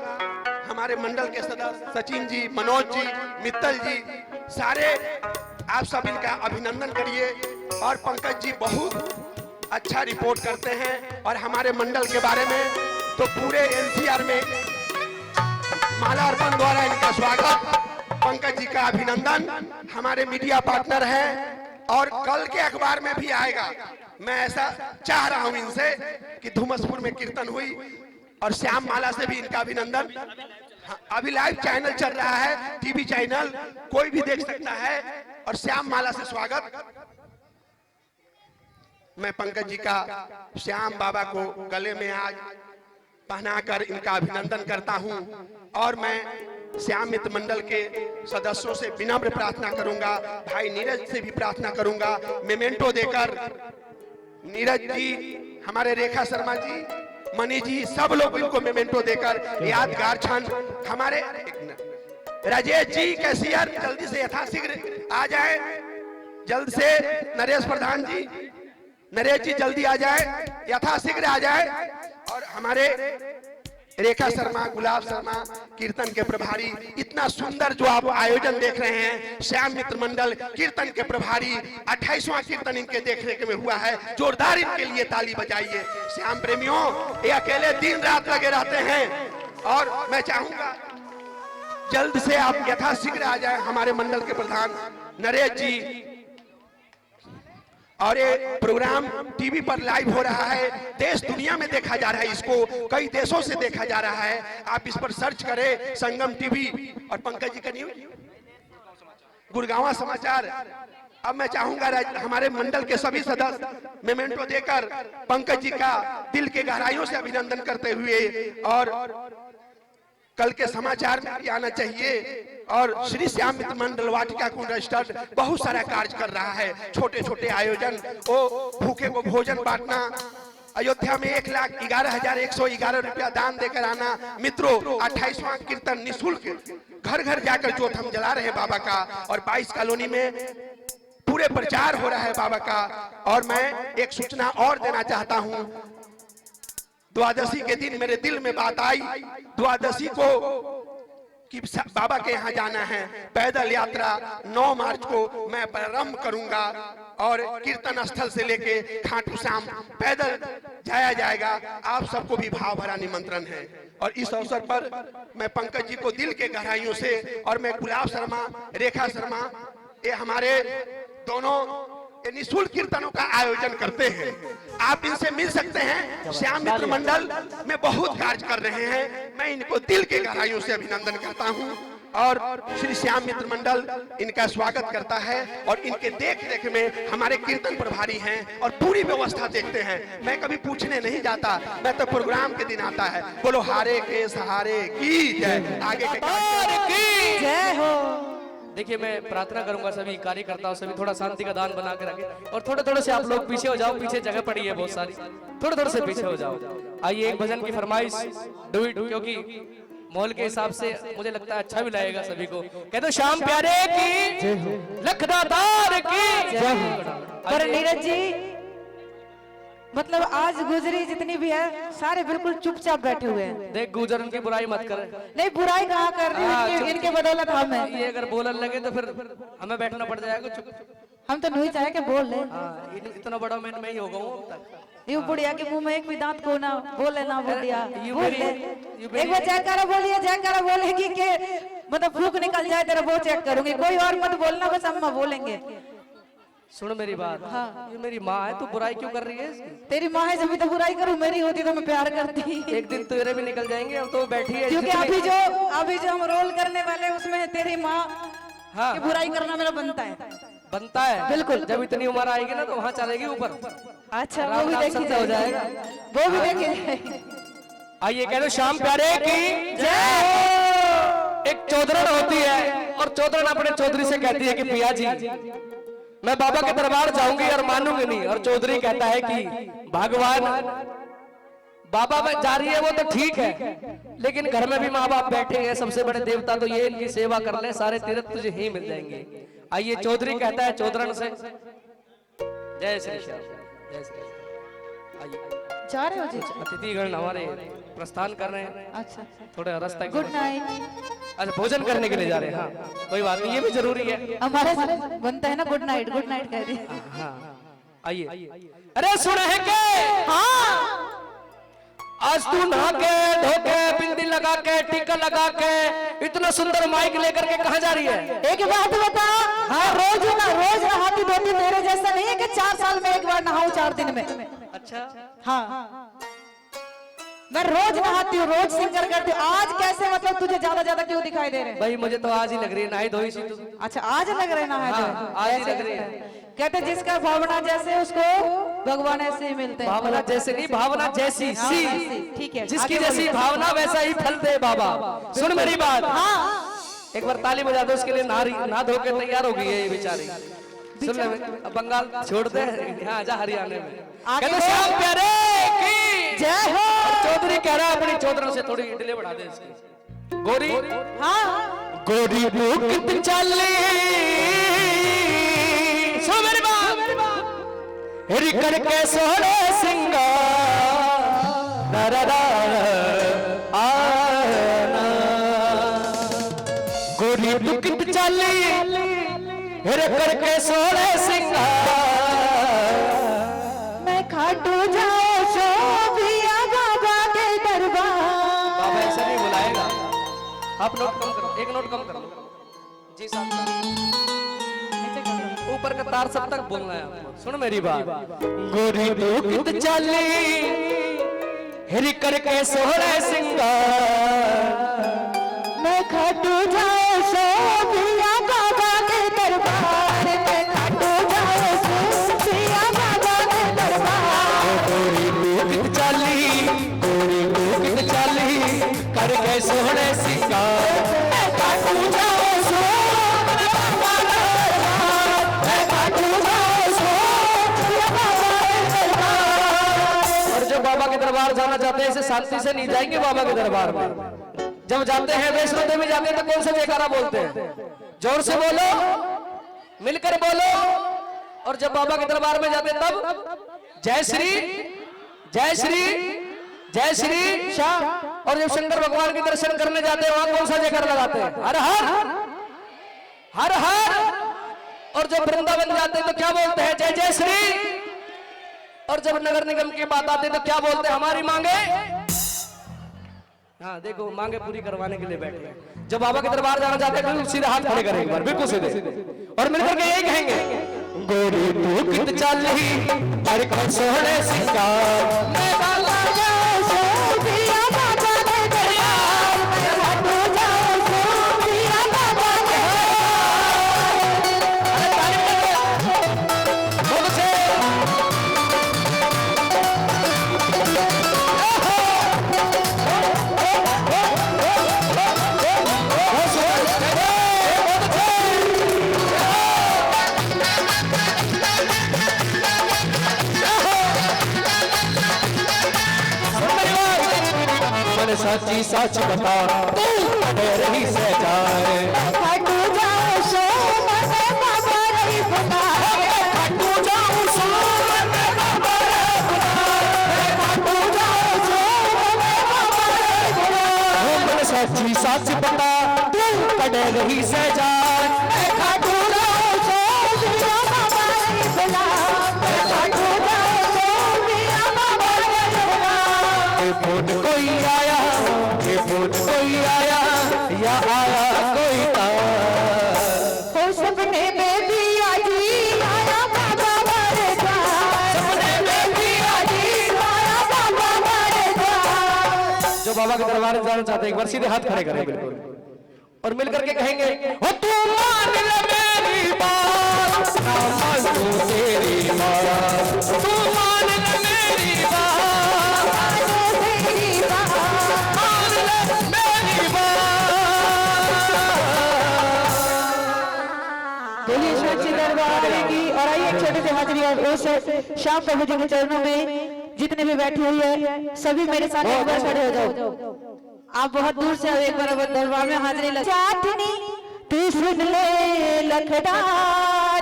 हमारे मंडल के सदस्य सचिन जी, मनोज जी, मित्तल जी, सारे आप सब इनका अभिनंदन करिए। और पंकज जी बहुत अच्छा रिपोर्ट करते हैं और हमारे मंडल के बारे में तो पूरे एनसीआर में माल्यार्पण द्वारा इनका स्वागत, पंकज जी का अभिनंदन। हमारे मीडिया पार्टनर हैं और कल के अखबार में भी आएगा। मैं ऐसा चाह रहा हूं इनसे कि धुमसपुर में कीर्तन हुई और श्याम माला से भी इनका अभिनंदन। अभी लाइव चैनल चल रहा है, टीवी चैनल, कोई भी देख सकता है और श्याम माला से स्वागत। मैं पंकज जी का श्याम बाबा को गले में आज पहनाकर इनका अभिनंदन करता हूं और मैं श्याम मित्र मंडल के सदस्यों से विनम्र प्रार्थना करूंगा, भाई नीरज से भी प्रार्थना करूंगा मेमेंटो देकर। नीरज जी, हमारे रेखा शर्मा जी, मनी जी, सब लोग इनको मेमेंटो देकर यादगार क्षण। हमारे राजेश जी कैशियर जल्दी से यथाशीघ्र आ जाए, जल्द से नरेश प्रधान जी, नरेश जी जल्दी आ जाए, यथाशीघ्र आ जाए। और हमारे रेखा शर्मा, गुलाब शर्मा, कीर्तन के प्रभारी, इतना सुंदर जो आप आयोजन देख रहे हैं, श्याम मित्र मंडल कीर्तन के प्रभारी, 28वां कीर्तन इनके देखने के में हुआ है। जोरदार इनके लिए ताली बजाइए। श्याम प्रेमियों, ये अकेले दिन रात लगे रहते हैं और मैं चाहूंगा जल्द से आप यथाशीघ्र आ जाए। हमारे मंडल के प्रधान नरेश जी, और ये प्रोग्राम टीवी पर लाइव हो रहा है, देश दुनिया में देखा जा रहा है, इसको कई देशों से देखा जा रहा है। आप इस पर सर्च करें, संगम टीवी और पंकज जी का न्यूज, गुड़गांव समाचार। अब मैं चाहूंगा हमारे मंडल के सभी सदस्य मेमेंटो देकर पंकज जी का दिल के गहराइयों से अभिनंदन करते हुए, और कल के समाचार में भी आना चाहिए। और श्री श्याम मित्र मंडल वाटिका कुंज रजिस्टर्ड बहुत सारा कार्य कर रहा है, छोटे छोटे आयोजन, वो भूखे को भोजन बांटना, अयोध्या में 1,11,111 रुपया दान देकर आना। मित्रों, 28वां कीर्तन निःशुल्क घर घर जाकर जोत हम जला रहे हैं बाबा का, और 22 कॉलोनी में पूरे प्रचार हो रहा है बाबा का। और मैं एक सूचना और देना चाहता हूं, द्वादशी के दिन मेरे दिल में बात आई, द्वादशी को कि बाबा के यहाँ जाना है। पैदल यात्रा 9 मार्च को मैं प्रारंभ करूंगा और कीर्तन स्थल से लेके खाटू श्याम पैदल जाया जाएगा। आप सबको भी भाव भरा निमंत्रण है। और इस अवसर पर मैं पंकज जी को दिल के गहराइयों से, और मैं गुलाब शर्मा, रेखा शर्मा, ये हमारे दोनों निःशुल्क कीर्तनों का आयोजन करते हैं। आप इनसे मिल सकते हैं, श्याम मित्र मंडल में बहुत कार्य कर रहे हैं। मैं इनको दिल के गहराइयों से अभिनंदन करता हूं। और श्री श्याम मित्र मंडल इनका स्वागत करता है और इनके देख रेख में हमारे कीर्तन प्रभारी हैं और पूरी व्यवस्था देखते हैं। मैं कभी पूछने नहीं जाता, मैं तो प्रोग्राम के दिन आता है। बोलो हारे के सहारे की जय, आगे के की जय हो। देखिए मैं प्रार्थना करूंगा सभी कार्यकर्ताओं से भी थोड़ा शांति का दान बना के रखें और थोड़े थोड़े से आप लोग पीछे हो जाओ, पीछे जगह पड़ी है बहुत सारी, थोड़े थोड़े से पीछे हो जाओ। आइए एक भजन की फरमाइश डू इट, क्योंकि मॉल के हिसाब से मुझे लगता है अच्छा भी लगेगा सभी को। कह दो श्याम प्यारे की, लखदातार की। पर नीरज जी मतलब आज गुजरी जितनी भी है सारे बिल्कुल चुपचाप बैठे हुए हैं। देख गुजर उनकी बुराई मत कर। नहीं बुराई कहाँ कर रही हूँ, इनके बदौलत हम हैं। ये अगर बोलने लगे तो फिर हमें बैठना पड़ जाएगा। चुप हम तो नहीं चाहे कि बोल ले। इतना बड़ा मैं ही हो गया हूँ अब तक। यू बुढ़िया के मुंह में एक भी दांत को ना बोले ना बुढ़िया यू बोल ले। एक बार जयकारा बोलिए, जयकारा बोलेगी कि मतलब फूक निकल जाए तेरा वो चेक करूंगी। कोई और मत बोलना, बस अम्मा बोलेंगे। सुन मेरी बात। हाँ। ये मेरी माँ है, तू बुराई क्यों कर रही है इसकी? तेरी माँ है जब तो बुराई करूं, मेरी होती तो मैं प्यार करती। एक दिन तेरे भी निकल जाएंगे। अब तो बैठी है क्योंकि अभी जो हम रोल करने वाले उसमें तेरी माँ की बुराई करना मेरा बनता है। बिल्कुल। जब इतनी उम्र आएगी ना तो वहाँ चलेगी ऊपर। अच्छा वो भी देखी हो जाएगा, वो भी देखी जाएगी। आइए कह दो श्याम प्यारे की जय। एक चौधरन होती है और चौधरन अपने चौधरी से कहती है कि पिया जी मैं बाबा के दरबार जाऊंगी और मानूंगी नहीं। और चौधरी कहता है कि भगवान बाबा में जा रही है वो तो ठीक है, लेकिन घर में भी माँ बाप बैठे हैं, सबसे बड़े देवता तो ये, इनकी सेवा कर ले, सारे तीर्थ तुझे ही मिल जाएंगे। आइए चौधरी कहता है चौधरन से जय श्री श्याम, जय श्री श्याम। आइए जा रहे हो जी? अतिथिगण हमारे प्रस्थान कर रहे हैं। अच्छा थोड़े रास्ता। Good night. अच्छा भोजन करने के लिए जा रहे हैं। हाँ कोई बात नहीं, ये भी जरूरी है। हमारे बनता है ना गुड नाइट कह दी। हाँ आइए। अरे सुन है के हाँ आज तू नहा के धोके बिंदी लगा के टीका लगा के इतना सुंदर माइक लेकर के कहाँ जा रही है? एक बात बता। हाँ रोज नहाती धोती मेरे जैसा नहीं है कि 4 साल में एक बार नहाऊं 4 दिन में। अच्छा हाँ मैं रोज नहाती हूँ, रोज सिंगर करती हूँ। आज कैसे मतलब तुझे ज्यादा क्यों दिखाई दे रहे हैं? भाई मुझे तो आज ही लग रही है नहाई धोई सी। अच्छा आज लग रहे ना? हाँ, आज ही लग रही है। कहते जिसका भावना जैसे उसको भगवान ऐसे ही मिलते हैं। भावना जैसे नहीं, भावना जैसी सी। ठीक है, जिसकी जैसी भावना वैसा ही फल दे बाबा। सुन मेरी बात। हाँ एक बार ताली बजा दो उसके लिए। नहा धो के तैयार हो गई है ये बेचारी। सुन ले बंगाल छोड़ दे, यहाँ आजा हरियाणा में। कहते श्याम प्यारे की जय हो। चौधरी कह रहा है अपनी चौधरी से थोड़ी इडली बढ़ा दे इसकी। गोरी हाँ गोरी भूख चली सो मेरी बात हेरी करके सोहरे सिंगार गोरी भूख चली हेरे करके सोहरे सिंगार मैं खाटू जाओ शोभिया बाबा के दरबार। बाबा ऐसा नहीं बुलाएगा। आप नोट कम करो, एक नोट कम करो जी साहब। ऊपर का तार सब तक बोलना है आपको। सुन मेरी बात। गोरी भूख चली हेरी करके सोहरे सिंगार मैं खाटू जाओ शोभिया बाबा के दरबार। मैं खाटू जाओ शोभिया बाबा के दरबार। गोरी भूख चली करके सोहरे सिंगार मैं खाटू जाओ बाबा के दरबार जाना चाहते हैं इसे शांति से नहीं जाएंगे बाबा के दरबार में। जब जाते हैं वैष्णो देवी जाते हैं तो कौन सा जयकारा बोलते हैं? जोर से बोलो, मिलकर बोलो। और जब बाबा के दरबार में जाते हैं तब जय श्री जय श्री जय श्री श्याम। और जब शंकर भगवान के दर्शन करने जाते हैं वहां कौन सा जयकारा लगाते हैं? हर हर हर हर। और जब वृंदावन जाते हैं तो क्या बोलते हैं? जय जय श्री। और जब नगर निगम की बात आती है तो क्या बोलते हैं? हमारी मांगे। हाँ देखो मांगे पूरी करवाने के लिए बैठे हैं। जब बाबा के दरबार जाना चाहते हैं बिल्कुल सीधे हाथ खड़े करेंगे एक बार, बिल्कुल सीधे और मिलकर के यही कहेंगे गोरी भूख चली हर को सोहरे सिंगार मैं बाला जाऊं सोभिया बाबा के दरबार। मैं बाला जाऊं सोभिया सच्ची सच बता तू कटे रही से जाए खटू जाओ सो मने बाबा रही पुकारे खटू जाऊं सो मने बाबा रे पुकारे खटू जाओ सो मने बाबा रही पुकारे मन सच्ची सच बता तू कटे रही से जाए खटू जाओ सो मिया बाबा रही पुकारे खटू जाओ सो मिया बाबा रही पुकारे ये फोन कोई आया ये फोन कोई आया या आया कोई था हो सपने में भी आजी आया बाबा मरे जा सपने में भी आजी आया बाबा मरे जा जो बाबा के दरबार में जाना चाहते हैं एक बार सीधे हाथ खड़े करें बिल्कुल और मिलकर के कहेंगे हो तू मान ले मेरी बात ना मान तू तेरी बात तू मान ले मेरी बात तेरी बात मान ले मेरी बात बोलिए सच्चे दरबार की। और आइए एक छोटे से हाजिरी और उस श्याम प्रभु जी के चरणों में जितने भी बैठे हुए हैं सभी मेरे साथ एक बार खड़े हो जाओ। आप बहुत दूर से एक बार दरबार में हाजिरी लगा चाटनी तू सुन ले लखड़ा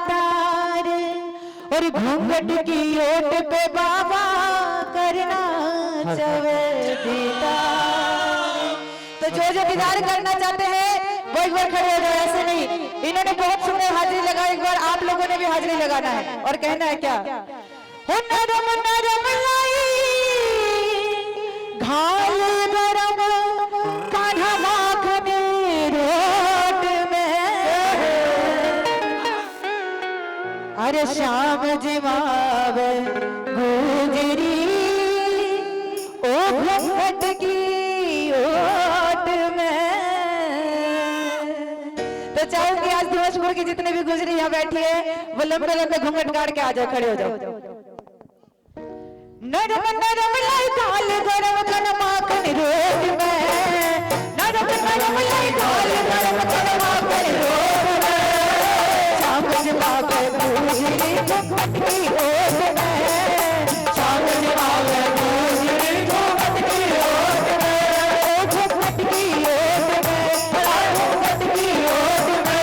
तार और घूंघट की ओट पे बाबा करना चवे दीदार। तो जो दीदार करना चाहते हैं वो एक बार खड़े हो जाए, ऐसे नहीं। इन्होंने बहुत सुंदर हाजिरी लगाई, एक बार आप लोगों ने भी हाजिरी लगाना है और कहना है क्या हो नरम नरम लाई घाल गरम कान्हा माखन रोट में अरे श्याम जिमाव गुजरी ओ घूंघट की ओट में। तो चाहूंगी आज दिवसपुर की जितने भी गुजरी यहाँ बैठी है वो लंबे लंबे घूंघट गाड़ के आ जाओ, खड़े हो जाओ। नरम नरम लाई घाल गरम कन माखन रोट में नरम नरम लाई घाल गरम कन माखन रोट में शाम जमाव गुजरी घूंघट की ओट में शाम जमाव गुजरी घूंघट की ओट में घूंघट की ओट में घूंघट की ओट में।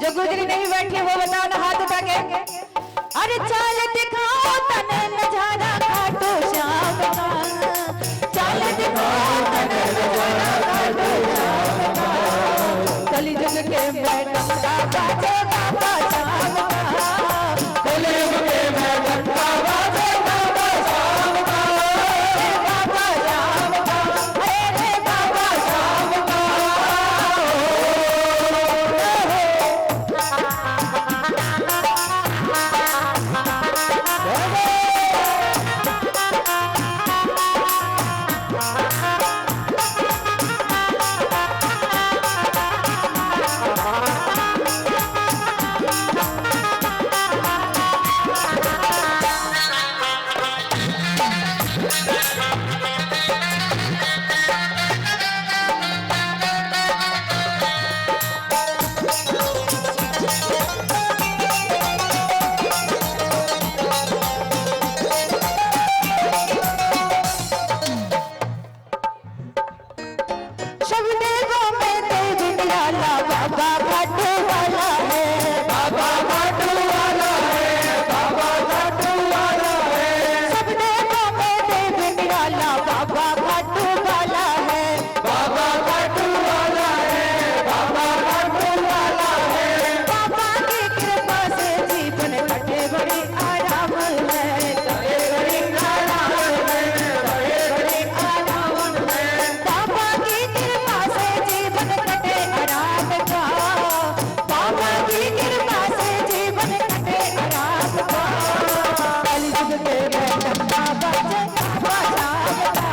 जो गुजरी नहीं बैठी वो बताओ ना हाथ उठा के। अरे चाल दिखाओ तने नजारा खाटू श्याम का, चाल दिखाओ तने नजारा खाटू श्याम का, कलयुग के मैडम का बाजे बाबा श्याम का, कलयुग के मैडम का बाजे बाबा श्याम का, बाबा श्याम का, अरे बाबा श्याम का। सब देवों में देव निराला बाबा भाटू वाला है, बाबा भाटू वाला है, बाबा भाटू वाला है। सब देवों में देव निराला बाबा भाटू वाला है, बाबा भाटू वाला है, बाबा भाटू वाला है। बाबा की कृपा से जीवन कटे बड़ी आराम है, कटे बड़ी आराम है, कटे बड़ी आराम है। बाबा की कृपा से जीवन कटे आराम का, बाबा की कृपा से जीवन कटे आराम का। कलयुग के मैडम का बाजे बाबा श्याम का,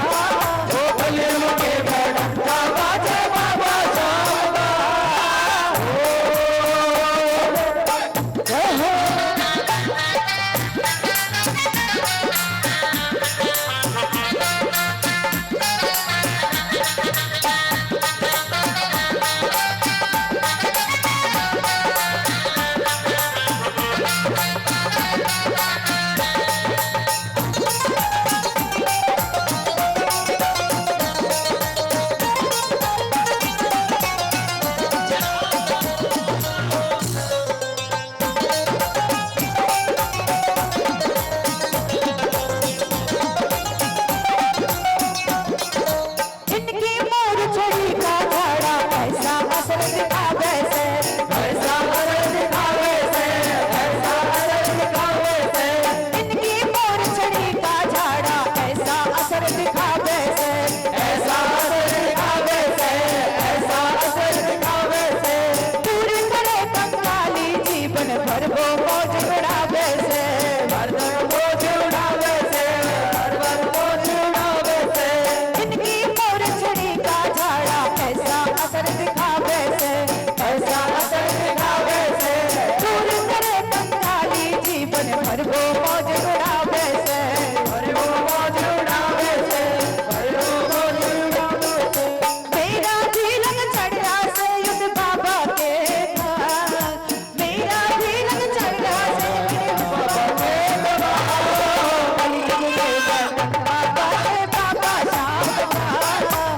ओ कलयुग के मैडम का बाजे बाबा श्याम का। जय हो। इनकी मोर छड़ी का झाड़ा ऐसा असर दिखावे से, ऐसा असर दिखावे से, ऐसा असर दिखावे से। इनकी मोर छड़ी का झाड़ा ऐसा असर दिखावे से, ऐसा असर दिखावे से, ऐसा असर दिखावे से। दूर करे कंगाली जीवन भर वो मौज उड़ावे से, भर भर मौज उड़ावे से, भर भर मौज उड़ावे से। इनकी मोर छड़ी का झाड़ा ऐसा असर दिखावे से, ऐसा असर दिखावे से। दूर करे कंगाली जीवन भर वो मौज उड़ावे से, भर वो मौज उड़ावे से, भर वो मौज उड़ावे से। मेरा धीरज चढ़ा से युद्ध बाबा के था, मेरा धीरज चढ़ा से युद्ध बाबा के था। कलयुग के मैडम बाबा के बाबा श्याम का,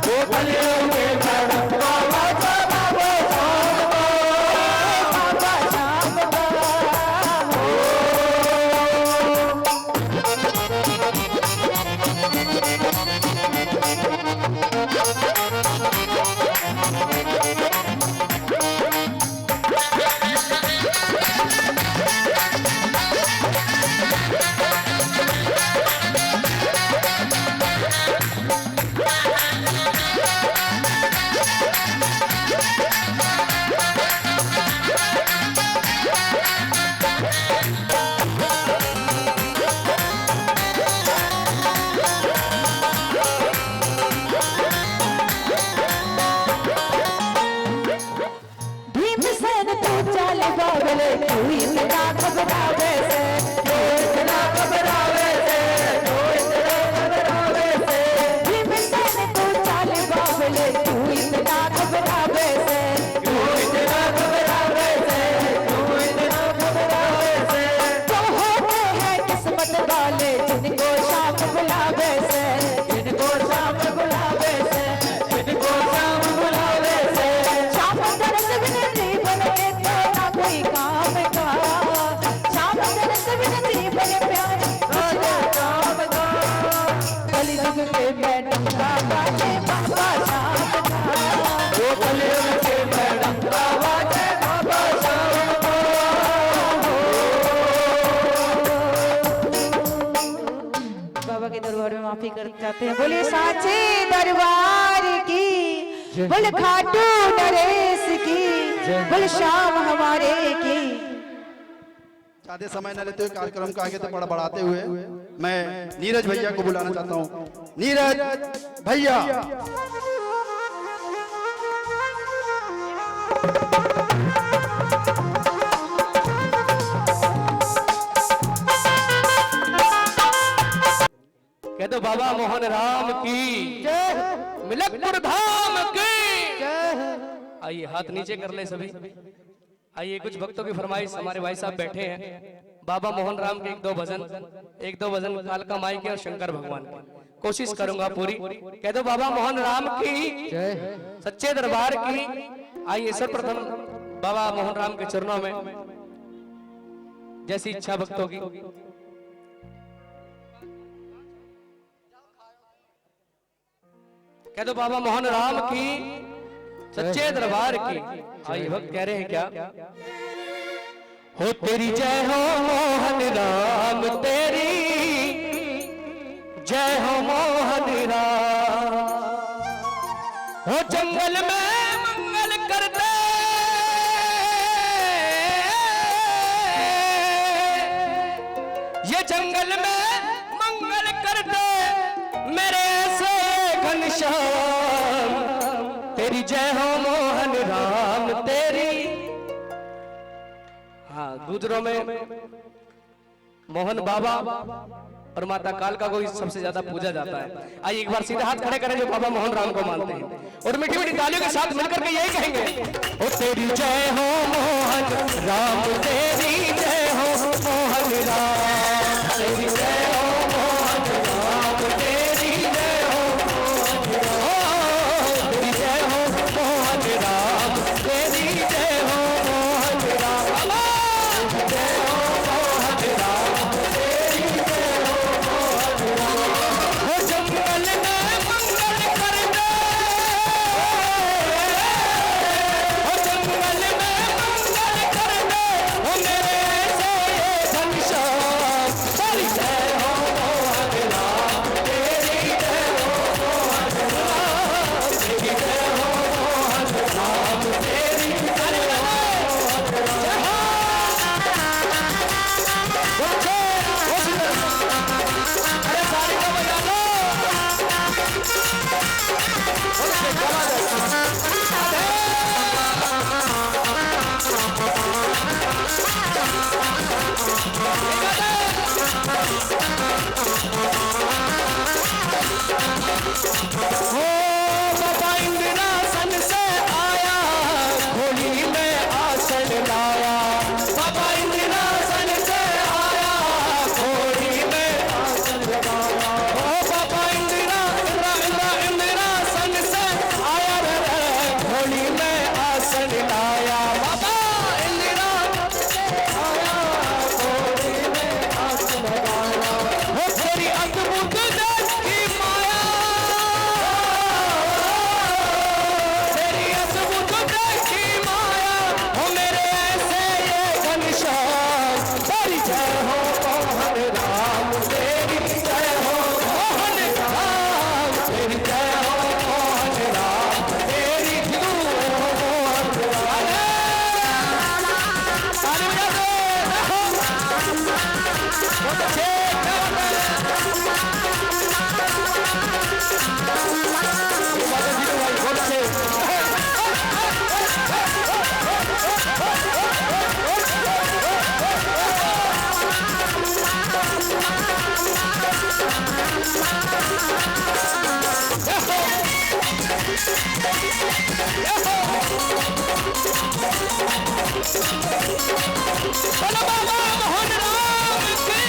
वो कलयुग के मैडम बाबा के बाबा श्याम का, बाबा श्याम का। में बाबा श्याम वो कलयुग के मैडम का बाजे बाबा श्याम को। बाबा के दरबार में माफी कर जाते हैं। बोले साचे दरबार की, बोले खाटू नरेश की, बोले श्याम हमारे की। ज्यादा समय न लेते हुए कार्यक्रम को आगे तक बढ़ाते हुए मैं नीरज भैया को बुलाना चाहता हूँ। नीरज भैया। कह दो बाबा मोहन राम की मिलकपुर धाम की। आइए हाथ नीचे कर ले सभी। आइए कुछ भक्तों की फरमाइश, हमारे भाई साहब बैठे हैं। बाबा मोहन राम के एक दो भजन कालका माई के और शंकर भगवान के कोशिश करूंगा पूरी। कह दो बाबा मोहन राम की, सच्चे दरबार की। आइए सर्वप्रथम बाबा मोहन राम के चरणों में जैसी इच्छा भक्तों की। कह दो बाबा मोहन राम की, सच्चे दरबार की। आइए भक्त कह रहे हैं क्या? हो तेरी जय हो मोहन राम, तेरी जय हो मोहन राम। हो जंगल में मंगल करते, ये जंगल में मंगल करते मेरे से घनश्याम। तेरी जय हो मोहन राम तेरी। हाँ गुजरों में मोहन बाबा और माता कालका को सबसे ज्यादा पूजा जाता है। आइए एक बार सीधा हाथ खड़े करें जो बाबा मोहन राम को मानते हैं और मीठी मीठी तालियों के साथ मिलकर के यही कहेंगे। ओ तेरी जय हो मोहन राम, तेरी जय हो मोहन राम, तेरी जय हो मोहन राम, तेरी जय हो मोहन राम, तेरी जय हो मोहन राम, तेरी जय हो मोहन राम, जय हो मोहन राम, तेरी जय हो मोहन राम। हो जंगल में मंगल कर दे, हो जंगल में मंगल कर दे, हो मेरे से घनश्याम। तेरी जय हो मोहन राम, तेरी जय हो मोहन राम, तेरी जय हो मोहन राम, तेरी जय हो मोहन राम। अरे सारी को बजा लो। हो बाबा इंद्रासन से आया, खोली में आसन लाया। बाबा इंद्रासन से आया, खोली में आसन लगाया। हो बाबा इंद्रासन से आया रे, खोली में आसन लाया। बाबा इंद्रासन से आया, खोली में आसन लगाया। हो तेरी अद्भुत देखी माया, तेरी अद्भुत देखी माया, हो मेरे ऐसे ये घनश्याम। तेरी जय हो मोहन राम, तेरी जय हो मोहन राम, तेरी जय हो मोहन राम, तेरी जय हो मोहन राम। ताली बजा दो, बहुत अच्छे, क्या बात है। बाबा जी भाई बहुत अच्छे। बोलो बाबा मोहन राम की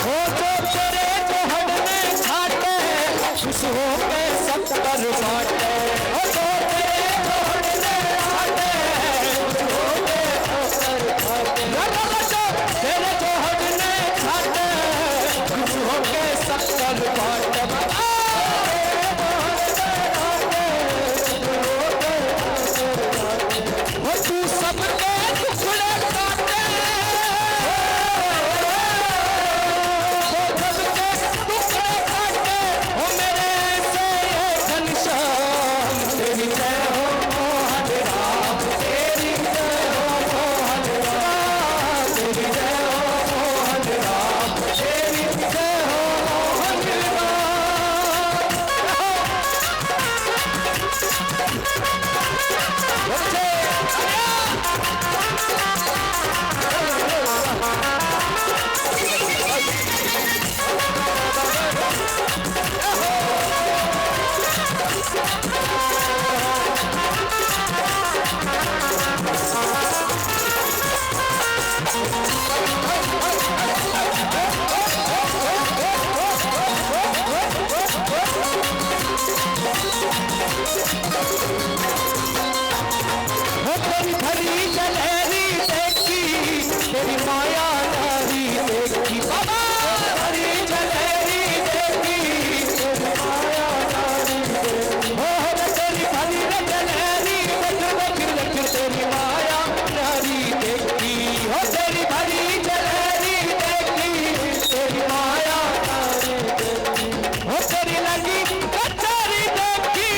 हो। जो तेरे जोहर में छाटे, खुश हो के सत्तर बाटे। हो जो तेरे जोहर में छाटे, खुश हो के सत्तर बाटे। तेरे जोहर में छाटे, खुश हो तेरी भरी जलेरी देखी तेरी माया नारी देखी बाबा भरी जलेरी देखी तेरी माया नारी देखी हो तेरी भरी जलेरी देख तेरी माया नारी देखी हो तेरी भरी जलेरी देखी तेरी माया नारी देखी हो तेरी लगी कचौरी देखी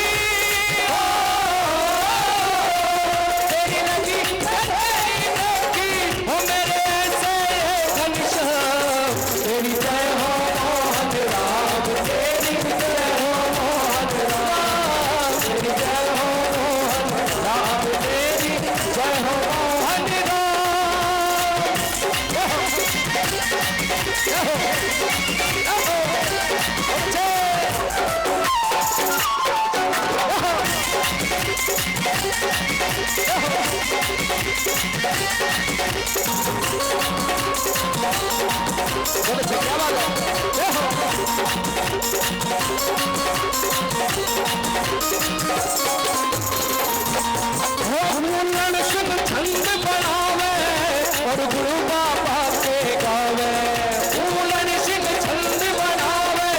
तेरी लगी कचौरी देखी हो मेरे ऐसे घनश्याम तेरी जय हो मोहन राम तेरी जय हो मोहन राम तेरी जय हो मोहन राम तेरी जय हो मोहन छंद बनावे और गुरु बाबा के गावे फूलन सिंह छंद बनावे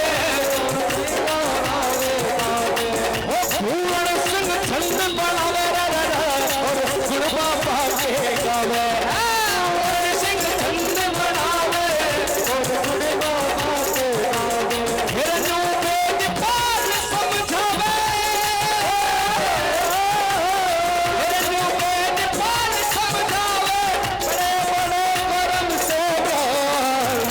फूलन सिंह छंद बनावे और गुरु बाबा के गावे फूलन सिंह छंद बनावे और गुरु बाबा के गावे हिरणों वेद पार समझावे हिरणों वेद पार समझावे बड़े बड़े कर्म से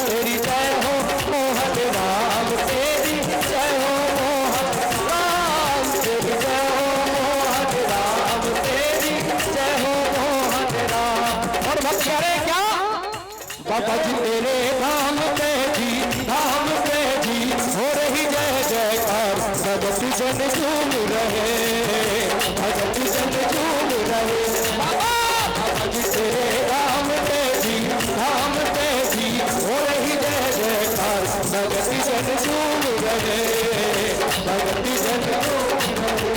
तेरी जय हो मोहन राम तेरी जय हो मोहन राम तेरी जय हो मोहन राम तेरी जय हो मोहन राम और भक्त करे क्या बाबा जी तेरे धाम पे जी हो रही जय जयकार भगत जन झूम रहे भगत जन झूम रहे बाबा जी तेरे धाम पे जी हो रही जय जयकार भगत जन झूम रहे भगत जन झूम रहे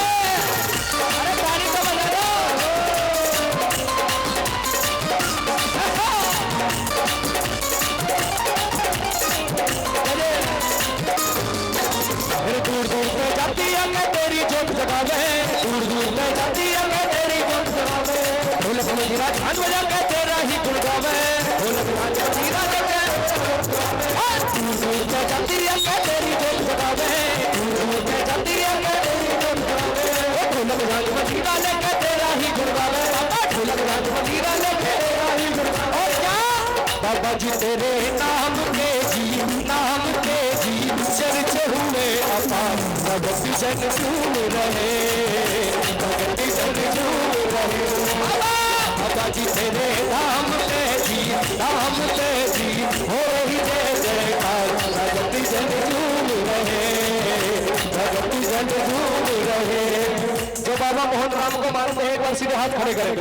अरे पानी तो बजा दो दूर दूर पे जाती है मैं तेरी जोत जगावे दूर दूर पे जाती है मैं तेरी जोत जगावे ढोलक में गिरा झांझ बजा के तेरा ही गुण गावे ढोलक में गिरा के दूर दूर पे जाती है मैं तेरी जोत जगावे दूर दूर पे जाती है मैं तेरी जोत जगावे ढोलक झांझ में गिरा लेके तेरा ही गुण गावे ढोलक झांझ में गिरा लेके तेरा ही गुण गावे और क्या बाबा जी तेरे नाम के जी चर्चे हुए अपार भगत जन झूम रहे भगत जन झूम रहे बाबा जी तेरे नाम पे जी हो रही जय जयकार भगत जन झूम रहे भगत जन झूम रहे जो बाबा मोहन राम को मानते हैं एक बार सीधे हाथ खड़े करें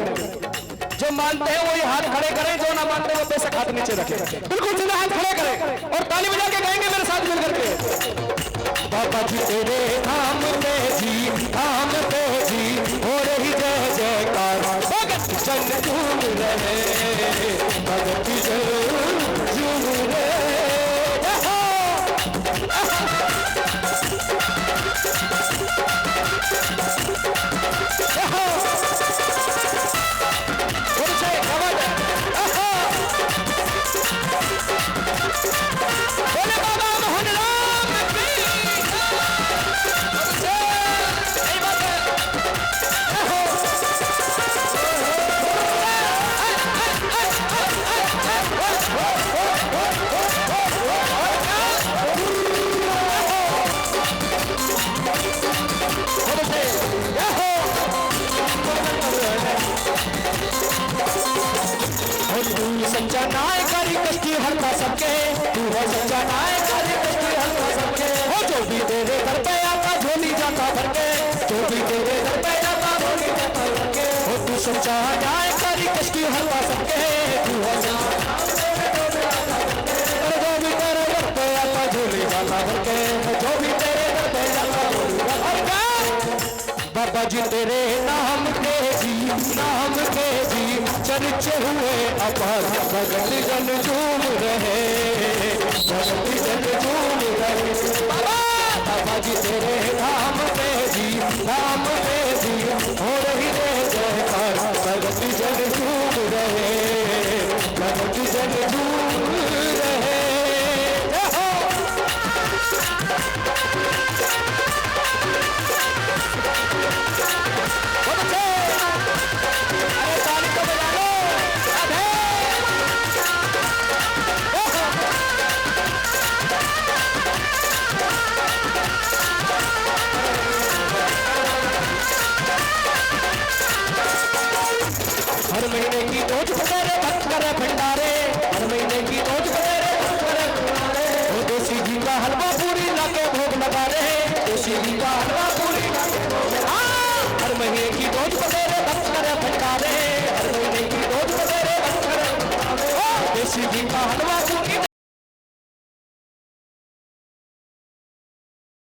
जो मानते हैं वही हाथ खड़े करें जो ना मानते वो बेशक हाथ नीचे रखें बिल्कुल सीधे हाथ खड़े करें और ताली बजा के गाएंगे मेरे साथ मिल करके बाबा जी तेरे नाम पे जी हो रही जय जयकार भगत जन झूम रहे भगत जन झूम रहे बोले बाबा मोहन राम की सही बात है सच्चा नायकारी कष्टी हल्का सबके तू है सच्चा नायकारी कष्टी हल्का सबके हो जो भी तेरे घर पे आता झोली जाता भर के जो भी तेरे घर पे आता झोली जाता भर के हो तू सच्चा नायकारी कष्टी हल्का सबके तू है बाबा जी तेरे नाम के जी चर्चे हुए अपार भगत जन झूम रहे भगत जन झूम रहे बाबा जी तेरे नाम पे जी हो रही रे जयकार भगत जन झूम रहे भगत जन झूम रहे हर महीने की रोज बतेरे भक्त करे भंडारे हर महीने की रोज बतेरे भक्त करे भंडारे वो देसी घी का हलवा पूरी लाके भोग लगा रहे देसी घी का हलवा पूरी लाके भोग हर महीने की रोज बतेरे